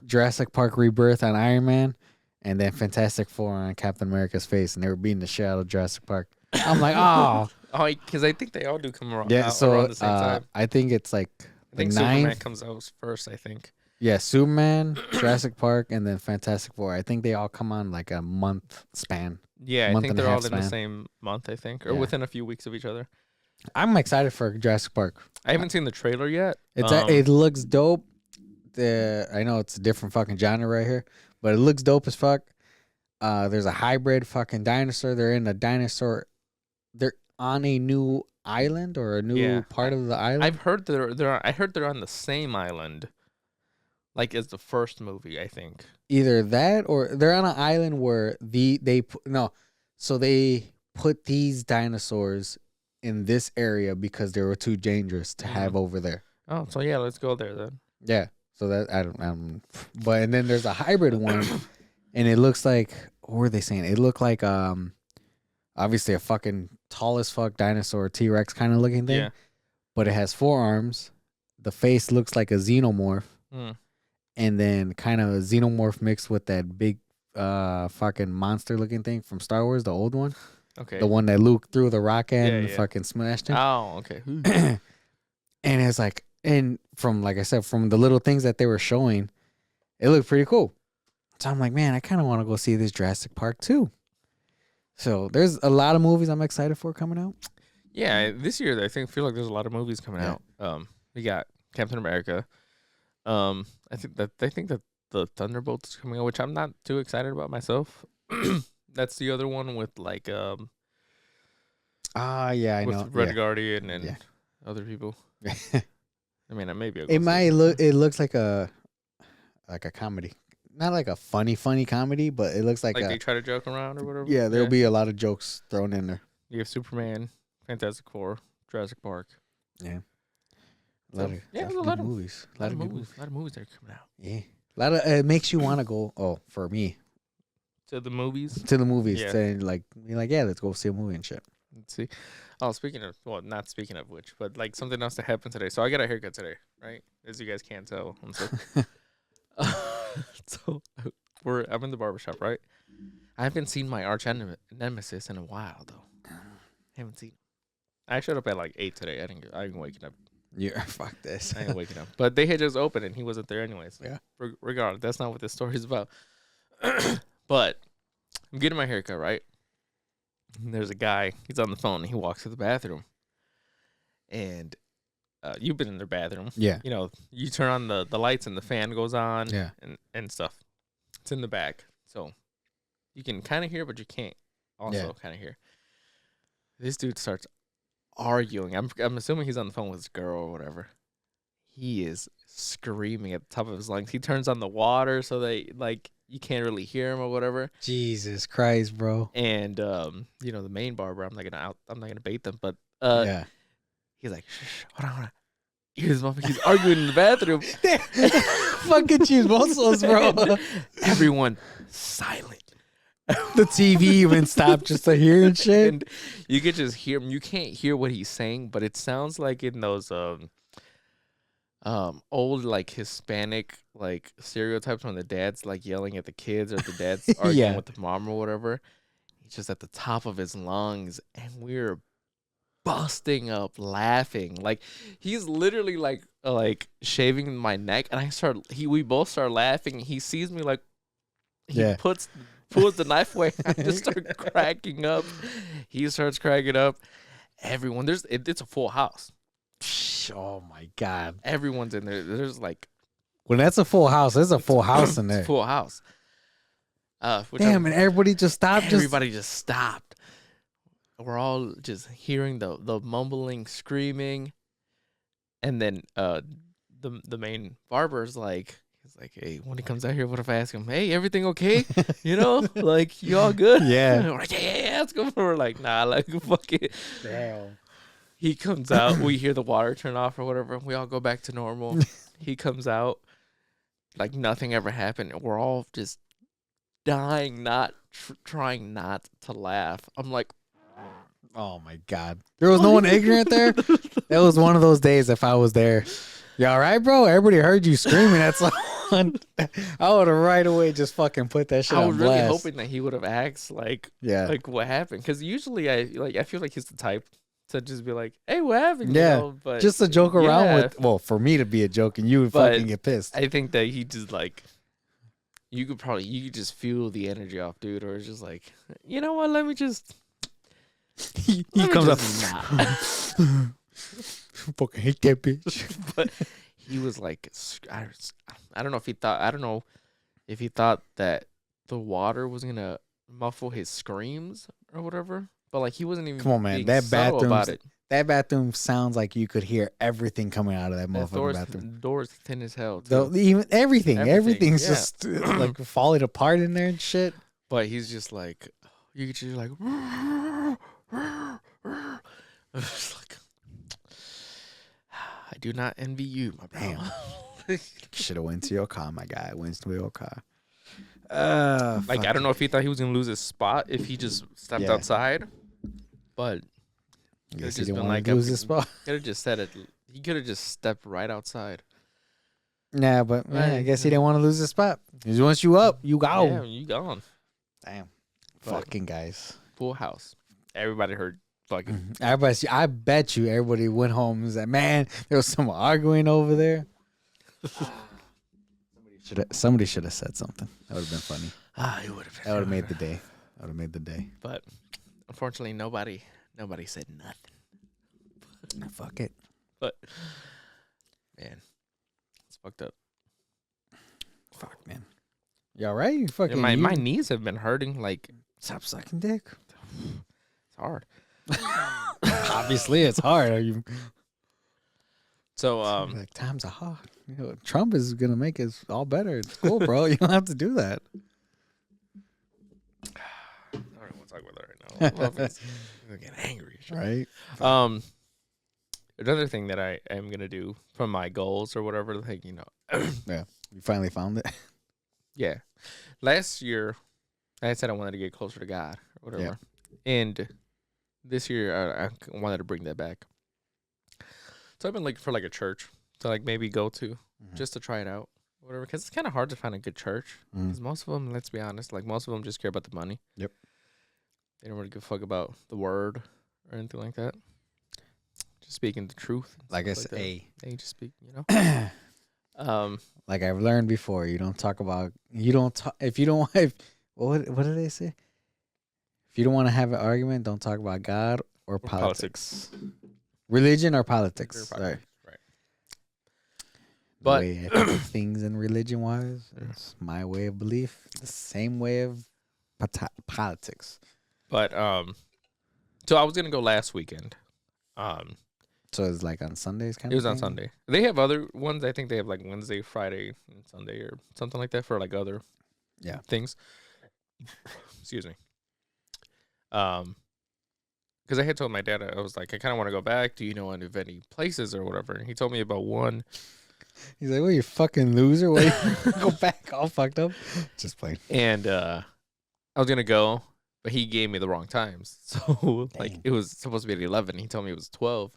Jurassic Park Rebirth on Iron Man, and then Fantastic Four on Captain America's face, and they were beating the shit out of Jurassic Park. I'm like, oh, Oh, because I think they all do come around. yeah. So around the same time. I think it's like I think the Superman 9th. comes out first. I think. Yeah, Superman, Jurassic Park, and then Fantastic Four. I think they all come on like a month span. Yeah, I Month think and a they're all half in the span. same month, I think, or Yeah. within a few weeks of each other. I'm excited for Jurassic Park. I haven't seen the trailer yet. It looks dope. I know it's a different fucking genre right here, but it looks dope as fuck. There's a hybrid fucking dinosaur. They're in a dinosaur. They're on a new island or a new Yeah, part of the island. I've heard I heard they're on the same island, like as the first movie. I think. Either that or they're on an island where so they put these dinosaurs in this area because they were too dangerous to have over there. Oh, so yeah, let's go there then. Yeah. So that I don't but and then there's a hybrid one and it looks like what were they saying? It looked like obviously a fucking tall as fuck dinosaur T-Rex kind of looking thing. Yeah. But it has 4 arms. The face looks like a xenomorph. Mm. And then kind of a xenomorph mixed with that big fucking monster looking thing from Star Wars, the old one. Okay. The one that Luke threw the rocket and yeah. fucking smashed him. Oh, okay. And it's like, and from, like I said, from the little things that they were showing, it looked pretty cool. So I'm like, man, I kind of want to go see this Jurassic Park too. So there's a lot of movies I'm excited for coming out. Yeah, this year I feel like there's a lot of movies coming out. We got Captain America. I think that the Thunderbolts is coming out, which I'm not too excited about myself. That's the other one with like yeah, I with know. Red Guardian and Yeah. other people. Yeah. I mean, maybe I'll go It see might look. It looks like a comedy, not like a funny comedy, but it looks like they try to joke around or whatever. yeah. There'll be a lot of jokes thrown in there. You have Superman, Fantastic Four, Jurassic Park. Yeah, a So, lot of there's good movies. A lot of movies. A lot of movies that are coming out. Yeah, a lot of it makes you want to go. Oh, for me To the movies. to the movies, Yeah. to like be like, yeah, let's go see a movie and shit. Let's see. Oh, not speaking of which, but like something else that happened today. So I got a haircut today, right? As you guys can't tell. So I'm in the barbershop, right? I haven't seen my arch nemesis in a while though. Haven't seen him. I showed up at like 8 today. I ain't waking up. Yeah, fuck this. I ain't waking up. But they had just opened and he wasn't there anyways. Yeah. Regardless, that's not what this story is about. But I'm getting my haircut, right? And there's a guy. He's on the phone and he walks to the bathroom. And you've been in their bathroom. Yeah. You know, you turn on the lights and the fan goes on. Yeah. And stuff. It's in the back. So you can kind of hear, but you can't also kind of hear. This dude starts arguing. I'm assuming he's on the phone with his girl or whatever. He is screaming at the top of his lungs. He turns on the water so they like you can't really hear him or whatever. Jesus Christ, bro. And you know, the main barber, I'm not gonna bait them, but Yeah. he's like, shh, hold on. Here's motherfucker. He's arguing in the bathroom. Fucking chismosos, bro. Everyone silent. The TV even stopped just to hear and shit. And you could just hear him. You can't hear what he's saying, but it sounds like in those old like Hispanic like stereotypes when the dad's like yelling at the kids or the dad's arguing Yeah. with the mom or whatever. He's just at the top of his lungs, and we're busting up laughing. Like he's literally like shaving my neck, and we both start laughing. He sees me like he pulls the knife away. I just start cracking up. He starts cracking up. Everyone, it's a full house. Oh my God. Everyone's in there. There's like When that's a full house, there's a full house in there. full house. Damn, and everybody just stopped. Everybody just stopped. We're all just hearing the mumbling, screaming, and then the main barber's like. He's like, hey, when he comes out here, what if I ask him, hey, everything okay? You know, like, you all good? Yeah. We're like, yeah, let's go. We're like, nah, like, fuck it. Damn. He comes out. We hear the water turn off or whatever. We all go back to normal. He comes out. Like, nothing ever happened. And we're all just dying, trying not to laugh. I'm like, Oh my God. There was no one ignorant there? That was one of those days if I was there. You all right, bro? Everybody heard you screaming at someone. I would have right away just fucking put that shit I on was really blast. hoping that he would have asked, like Yeah. what happened. Because usually I feel like he's the type to just be like, "Hey, what happened?" Yeah, You know? But just to joke around yeah, with. Well, for me to be a joke, and you would But fucking get pissed. I think that he just like you could just feel the energy off, dude, or it's just like, you know what? Let me just. he let me comes up. just Fucking hate that bitch. But he was like, I don't know if he thought. I don't know if he thought that the water was gonna muffle his screams or whatever. But like he wasn't even. Come on, man. being That subtle about it. That bathroom sounds like you could hear everything coming out of that motherfucking bathroom. Door's thin as hell. Too. Even everything's yeah. just like falling apart in there and shit. But he's just like, you get you like, it's like, I do not envy you, my bro. Should have went to your car, my guy. Went to your car. Like I don't know if he thought he was gonna lose his spot if he just stepped outside, but I guess he didn't want to lose his spot. Could have just said it. He could have just stepped right outside. Nah, but yeah, I guess he didn't want to lose his spot. Because once you up, you go. Yeah, you gone. Damn, But fucking guys. Full house. Everybody heard fucking. Everybody, I bet you everybody went home and was like, man, there was some arguing over there. Somebody should have said something. That would have been funny. It would have. That would have made the day. That would have made the day. But unfortunately, nobody said nothing. Fuck it. But man, it's fucked up. Fuck, man. You all right? You fucking. Yeah, my knees have been hurting. Like, stop sucking dick. It's hard. Obviously, it's hard. Are you? So like times are hard. You know, Trump is gonna make it all better. It's cool, bro. You don't have to do that. I don't want to talk about that right now. I'm getting angry. Right. Another thing that I am gonna do from my goals or whatever, like Yeah, you finally found it. Yeah, last year I said I wanted to get closer to God or whatever, and this year I wanted to bring that back. So I've been looking for like a church to like maybe go to just to try it out, or whatever. Because it's kind of hard to find a good church. Because most of them, let's be honest, like most of them just care about the money. Yep. They don't really give a fuck about the word or anything like that. Just speaking the truth. Like I said, hey, they just speak, you know. Like I've learned before, you don't talk about. You don't talk if you don't. What do they say? If you don't want to have an argument, don't talk about God or politics. Religion or politics. Sorry. Right. But the way I think of things in religion wise, it's my way of belief. The same way of politics. But so I was gonna go last weekend. So it's like on Sundays kind of. It was thing? on Sunday. They have other ones. I think they have like Wednesday, Friday, and Sunday or something like that for like other things. Excuse me. Because I had told my dad, I was like, I kind of want to go back. Do you know of any places or whatever? And he told me about one. He's like, "Well, you fucking loser! Why you go back all fucked up?" Just playing. And I was gonna go, but he gave me the wrong times. So like it was supposed to be at 11. He told me it was 12.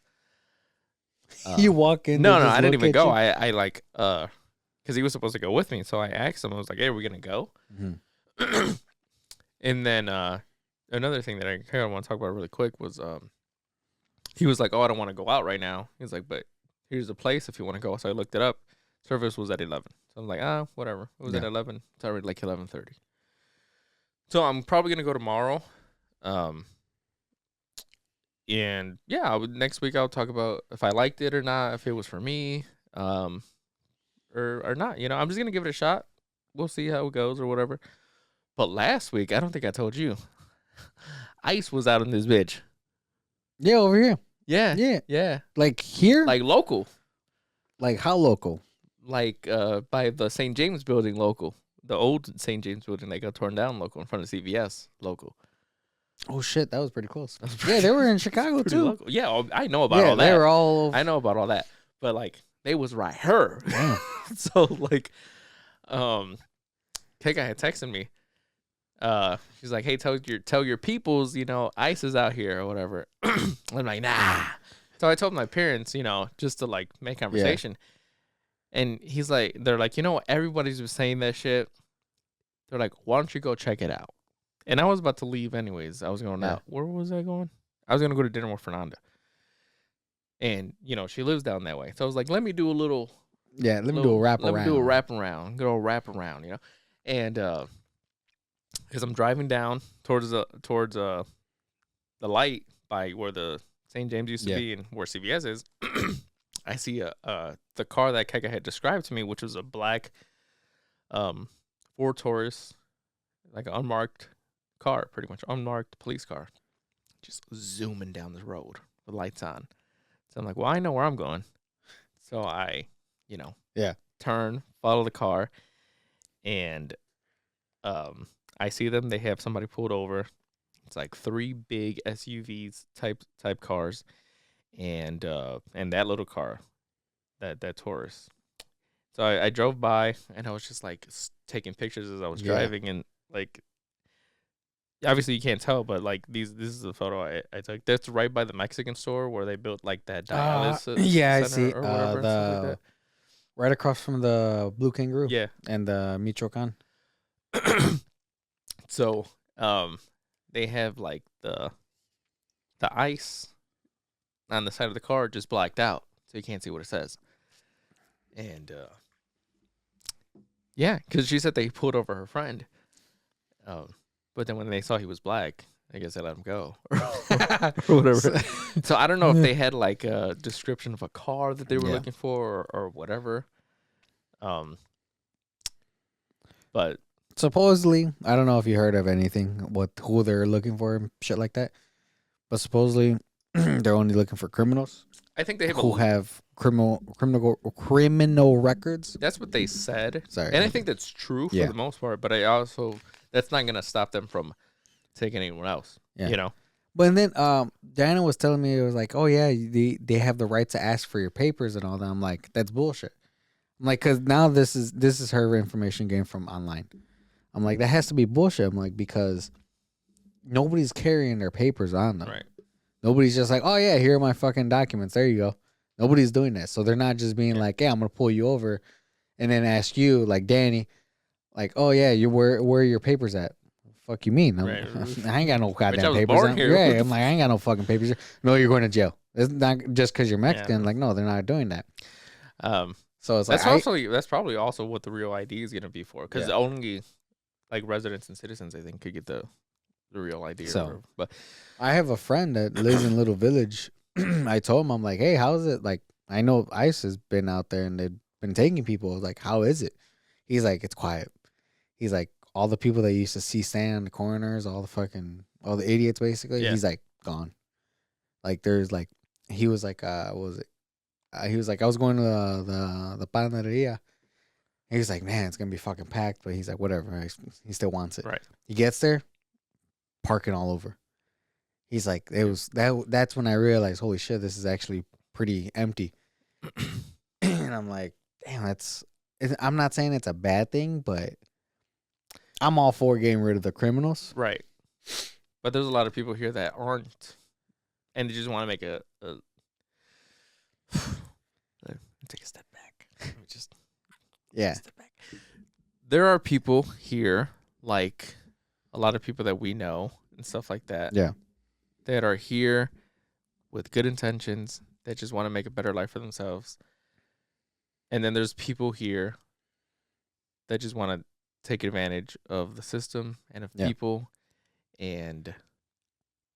You walk in. No, I didn't even go. I like because he was supposed to go with me. So I asked him. I was like, "Hey, are we gonna go?" Mm-hmm. And then another thing that I kind of want to talk about really quick was he was like, "Oh, I don't want to go out right now." He was like, "But here's the place if you want to go." So I looked it up. Service was at 11. So I'm like, whatever. It was at 11. It's already like 11:30. So I'm probably gonna go tomorrow. And yeah, next week I'll talk about if I liked it or not, if it was for me, or not. You know, I'm just gonna give it a shot. We'll see how it goes or whatever. But last week, I don't think I told you. Ice was out in this bitch. Yeah, over here. Yeah. Like here? Like local. Like how local? Like by the St. James building local. The old St. James building that got torn down local in front of CVS local. Oh shit, that was pretty close. Yeah, they were in Chicago too. Local. Yeah, I know about all that. They were all over. I know about all that. But like they was right here. So like Kika had texted me. She's like, "Hey, tell your peoples, you know, Ice is out here or whatever." I'm like, "Nah." So I told my parents, you know, just to like make conversation. And they're like, "You know what? Everybody's been saying that shit." They're like, "Why don't you go check it out?" And I was about to leave anyways. I was going out. Where was I going? I was going to go to dinner with Fernanda. And she lives down that way. So I was like, let me do a little. Yeah, let me do a wrap Let around. me do a wrap around. Go wrap around. And because I'm driving down towards the light by where the St. James used to be and where CVS is, I see the car that Keka had described to me, which was a black Ford Taurus, like an unmarked car, pretty much unmarked police car, just zooming down the road with lights on. So I'm like, well, I know where I'm going. So I, turn, follow the car, and I see them. They have somebody pulled over. It's like 3 big SUVs type cars, and that little car, that Taurus. So I drove by, and I was just like taking pictures as I was driving, and like obviously you can't tell, but like this is a photo I took. That's right by the Mexican store where they built like that dialysis I center see. or whatever. And stuff like that. Right across from the Blue Kangaroo. Yeah. And the Michoacan. So they have like the ice on the side of the car just blacked out, so you can't see what it says. And yeah, because she said they pulled over her friend. But then when they saw he was black, I guess they let him go or whatever. So I don't know if they had like a description of a car that they were looking for or whatever. But supposedly, I don't know if you heard of anything who they're looking for and shit like that. But supposedly, they're only looking for criminals. I think they have who have criminal records. That's what they said. Sorry, and I think that's true for the most part. But I also that's not gonna stop them from taking anyone else. Yeah. But then Diana was telling me, it was like, oh yeah, they have the right to ask for your papers and all that. I'm like, that's bullshit. I'm like, because now this is her information gained from online. I'm like, that has to be bullshit. I'm like, because nobody's carrying their papers on them. Right. Nobody's just like, oh yeah, here are my fucking documents. There you go. Nobody's doing that. So they're not just being like, yeah, I'm gonna pull you over, and then ask you, like Danny, like, oh yeah, where are your papers at? Fuck you mean? Right. I ain't got no goddamn papers. Yeah, I'm like, I ain't got no fucking papers. No, you're going to jail. It's not just because you're Mexican. Yeah. Like, no, they're not doing that. So it's that's like that's probably also what the real ID is gonna be for, because only like residents and citizens, I think, could get the real ID. So, but I have a friend that lives in Little Village. I told him, I'm like, hey, how's it? Like, I know ICE has been out there and they've been taking people. I was like, how is it? He's like, it's quiet. He's like, all the people that you used to see stand on the corners, all the idiots basically. Yeah. He's like gone. Like there's like, he was like, what was it? He was like, I was going to the panaderia. He was like, man, it's gonna be fucking packed. But he's like, whatever. He still wants it. Right. He gets there, parking all over. He's like, it was that's when I realized, holy shit, this is actually pretty empty. And I'm like, damn, I'm not saying it's a bad thing, but I'm all for getting rid of the criminals. Right. But there's a lot of people here that aren't, and they just want to make a take a step back. Let me just step back. There are people here, like a lot of people that we know and stuff like that. Yeah. That are here with good intentions, that just want to make a better life for themselves. And then there's people here that just want to take advantage of the system and of people and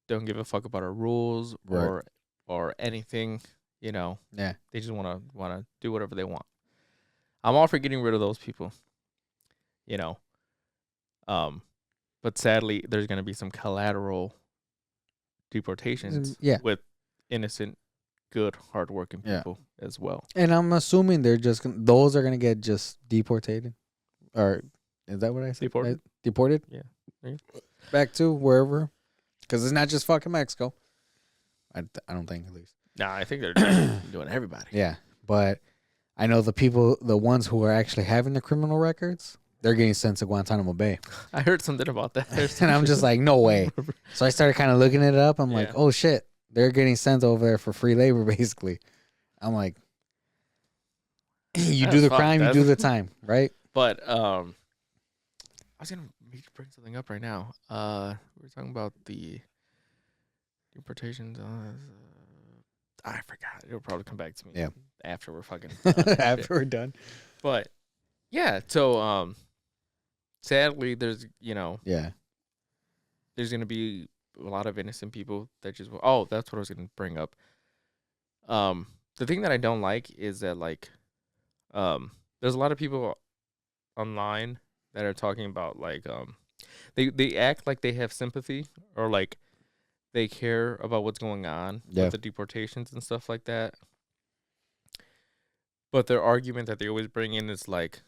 don't give a fuck about our rules or anything, Yeah. They just want to do whatever they want. I'm all for getting rid of those people. But sadly there's going to be some collateral deportations with innocent, good, hardworking people as well. And I'm assuming those are gonna get just deported, or is that what I said? Deported. Yeah. Back to wherever, because it's not just fucking Mexico. I don't think, at least. Nah, I think they're doing everybody. Yeah, but I know the ones who are actually having the criminal records, they're getting sent to Guantanamo Bay. I heard something about that. And I'm just like, no way. So I started kind of looking it up. I'm like, oh shit, they're getting sent over there for free labor, basically. I'm like, you do the crime, you do the time, right? But I was gonna bring something up right now. We were talking about the deportations. I forgot. It'll probably come back to me. Yeah. After we're fucking done. After we're done. But yeah, so sadly, there's Yeah. there's gonna be a lot of innocent people that just. Oh, that's what I was gonna bring up. The thing that I don't like is that like, there's a lot of people online that are talking about like they act like they have sympathy or like they care about what's going on with the deportations and stuff like that. But their argument that they always bring in is like,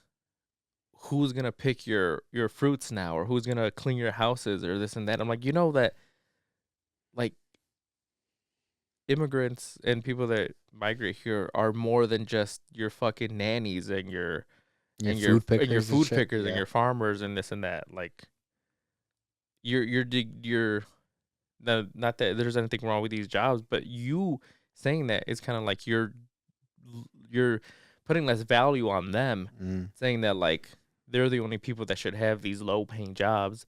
who's gonna pick your fruits now, or who's gonna clean your houses, or this and that. I'm like, that like immigrants and people that migrate here are more than just your fucking nannies and your food pickers and your farmers and this and that. Like, you're not that there's anything wrong with these jobs, but you saying that is kind of like you're putting less value on them, saying that like they're the only people that should have these low paying jobs.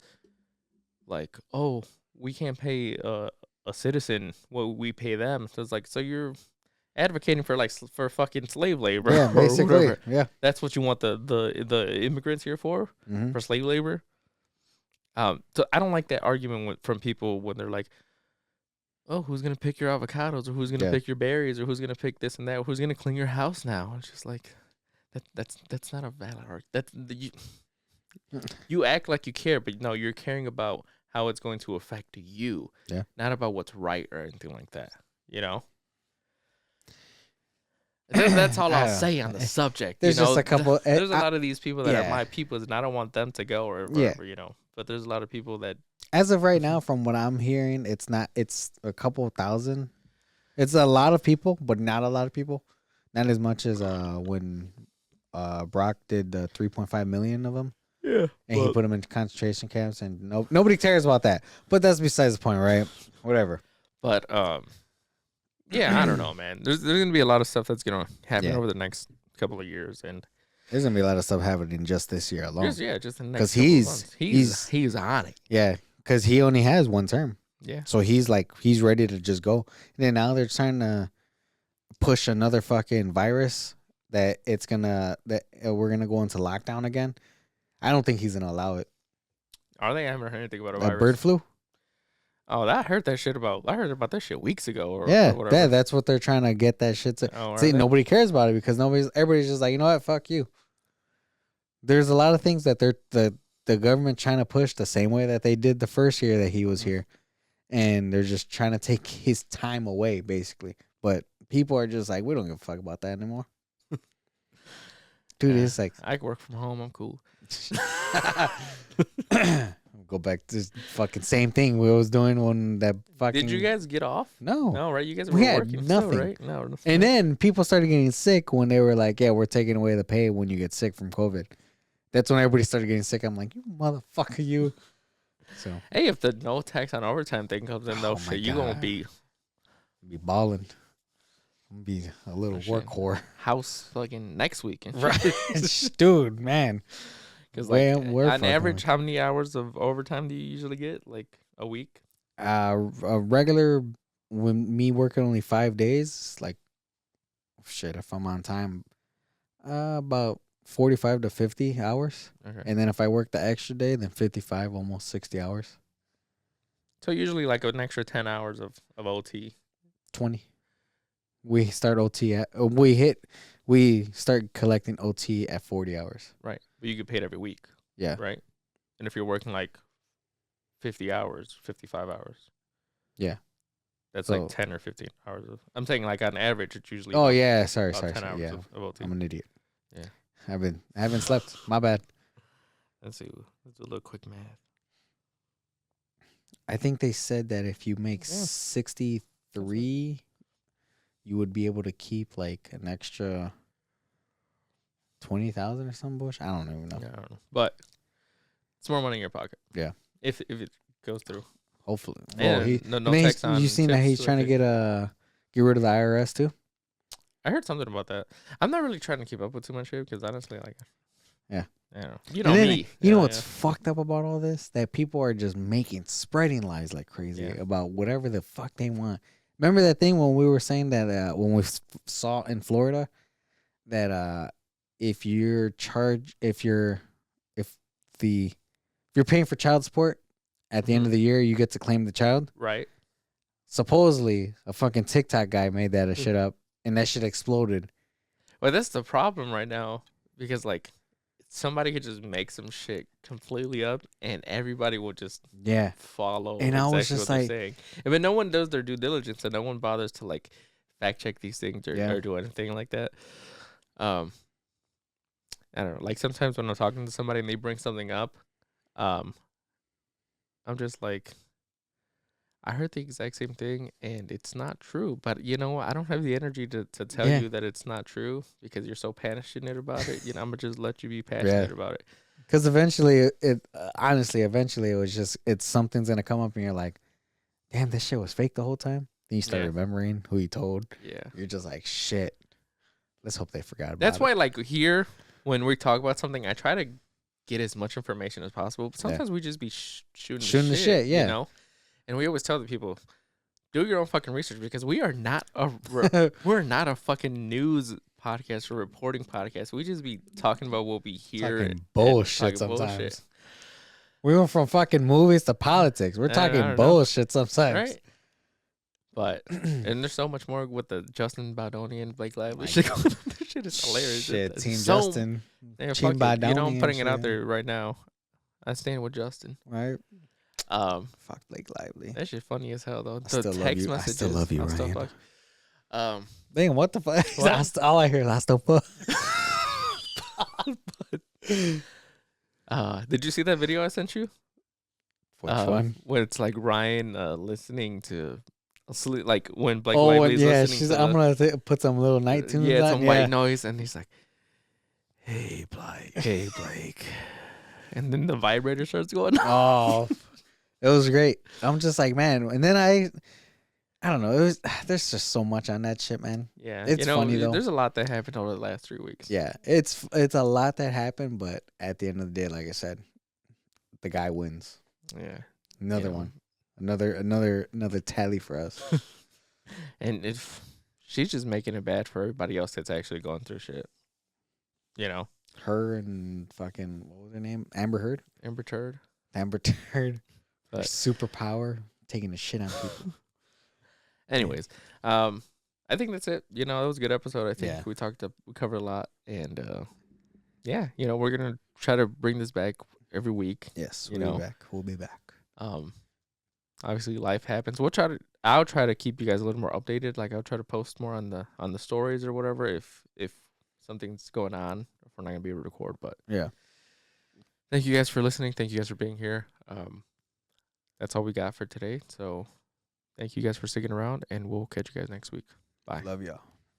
Like, oh, we can't pay a citizen what we pay them. So it's like, so you're advocating for for fucking slave labor. Yeah, basically. Whatever. Yeah. That's what you want the immigrants here for slave labor. So I don't like that argument from people when they're like, oh, who's gonna pick your avocados, or who's gonna pick your berries, or who's gonna pick this and that, or who's gonna clean your house now? It's just like that's not a valid argument. You act like you care, but no, you're caring about how it's going to affect you, not about what's right or anything like that. That's all I'll say on the subject. There's just a couple. There's a lot of these people that are my people, and I don't want them to go or whatever, But there's a lot of people that, as of right now, from what I'm hearing, it's not. It's a couple thousand. It's a lot of people, but not a lot of people. Not as much as when Brock did the 3.5 million of them. Yeah, and he put them in concentration camps, and nobody cares about that. But that's besides the point, right? Whatever. But yeah, I don't know, man. There's gonna be a lot of stuff that's gonna happen over the next couple of years, and there's gonna be a lot of stuff happening just this year alone. Just in the next couple of months. He's on it. Yeah, because he only has one term. Yeah. So he's ready to just go. And then now they're trying to push another fucking virus that we're gonna go into lockdown again. I don't think he's gonna allow it. Are they? I haven't heard anything about a virus. Bird flu. Oh, I heard that shit about. I heard about that shit weeks ago. Or whatever. Yeah, that's what they're trying to get that shit to. Oh, see, nobody cares about it because everybody's just like, you know what, fuck you. There's a lot of things that the government trying to push the same way that they did the first year that he was here, and they're just trying to take his time away, basically. But people are just like, we don't give a fuck about that anymore. Dude, it's like, I can work from home. I'm cool. Go back to this fucking same thing we was doing when that fucking. Did you guys get off? No, right? You guys were working. had nothing, still, right? No, nothing. And then people started getting sick when they were like, "Yeah, we're taking away the pay when you get sick from COVID." That's when everybody started getting sick. I'm like, "You motherfucker, you!" So hey, if the no tax on overtime thing comes in, though, shit, you gonna be balling. Be a little work whore. House fucking next week, right? Dude, man. Because on average, how many hours of overtime do you usually get? Like a week? A regular, when me working only 5 days, like shit. If I'm on time, about 45 to 50 hours. Okay. And then if I work the extra day, then 55, almost 60 hours. So usually like an extra 10 hours of OT. 20. We start OT at we start collecting OT at 40 hours. Right. But you get paid every week. Yeah. Right. And if you're working like 50 hours, 55 hours. Yeah. That's like 10 or 15 hours of. I'm saying like on average, it's usually. Oh yeah, sorry. 10 hours yeah. of OT. I'm an idiot. Yeah. I haven't slept. My bad. Let's see. Let's do a little quick math. I think they said that if you make 63, you would be able to keep like an extra 20,000 or some bullshit. I don't even know. Yeah, I don't know. But it's more money in your pocket. Yeah. If it goes through. Hopefully. Well, no tax on. You seen that he's trying to get rid of the IRS too? I heard something about that. I'm not really trying to keep up with too much shit because honestly, like, yeah, I don't know. You know me. You know what's fucked up about all this? That people are just spreading lies like crazy about whatever the fuck they want. Remember that thing when we were saying that when we saw in Florida that if you're charged if you're paying for child support at the end of the year, you get to claim the child. Right. Supposedly, a fucking TikTok guy made that shit up, and that shit exploded. Well, that's the problem right now because like somebody could just make some shit completely up, and everybody will just follow. And I was just what like, they're saying. But no one does their due diligence, and no one bothers to like fact check these things or do anything like that. I don't know. Like sometimes when I'm talking to somebody and they bring something up, I'm just like, I heard the exact same thing and it's not true. But you know what? I don't have the energy to tell you that it's not true because you're so passionate about it. You know, I'm gonna just let you be passionate about it. Because eventually, eventually it was just something's gonna come up and you're like, damn, this shit was fake the whole time. Then you start remembering who you told. Yeah, you're just like, shit. Let's hope they forgot about it. That's why, like here, when we talk about something, I try to get as much information as possible. But sometimes we just be shooting the shit, you know. And we always tell the people, do your own fucking research because we are not we're not a fucking news podcast or reporting podcast. We just be talking about what we hear and bullshit sometimes. We went from fucking movies to politics. We're talking bullshit sometimes. Right. But and there's so much more with the Justin Baldoni and Blake Lively shit going on. This shit is hilarious. Shit, Team Justin. Team Baldoni. You know, I'm putting it out there right now. I stand with Justin. Right. Fuck Blake Lively. That shit funny as hell though. I still love you, Ryan. Dang, what the fuck? What? All I hear last of fuck. Did you see that video I sent you? Which one? Where it's like Ryan listening to like when Blake Lively's listening to I'm gonna put some little night tunes on. Some white noise, and he's like, hey Blake. And then the vibrator starts going off. It was great. I'm just like, man. And then I don't know. There's just so much on that shit, man. Yeah, it's funny though. There's a lot that happened over the last 3 weeks. Yeah, it's a lot that happened, but at the end of the day, like I said, the guy wins. Yeah, another one, another tally for us. And if she's just making it bad for everybody else that's actually going through shit, you know. Her and fucking what was her name? Amber Heard. Amber Turd. But superpower, taking a shit on people. Anyways, I think that's it. You know, it was a good episode. I think we covered a lot, and yeah, you know, we're gonna try to bring this back every week. Yes, we'll be back. Obviously life happens. I'll try to keep you guys a little more updated. Like I'll try to post more on the stories or whatever if something's going on. If we're not gonna be able to record, but yeah. Thank you guys for listening. Thank you guys for being here. That's all we got for today. So thank you guys for sticking around, and we'll catch you guys next week. Bye. Love y'all.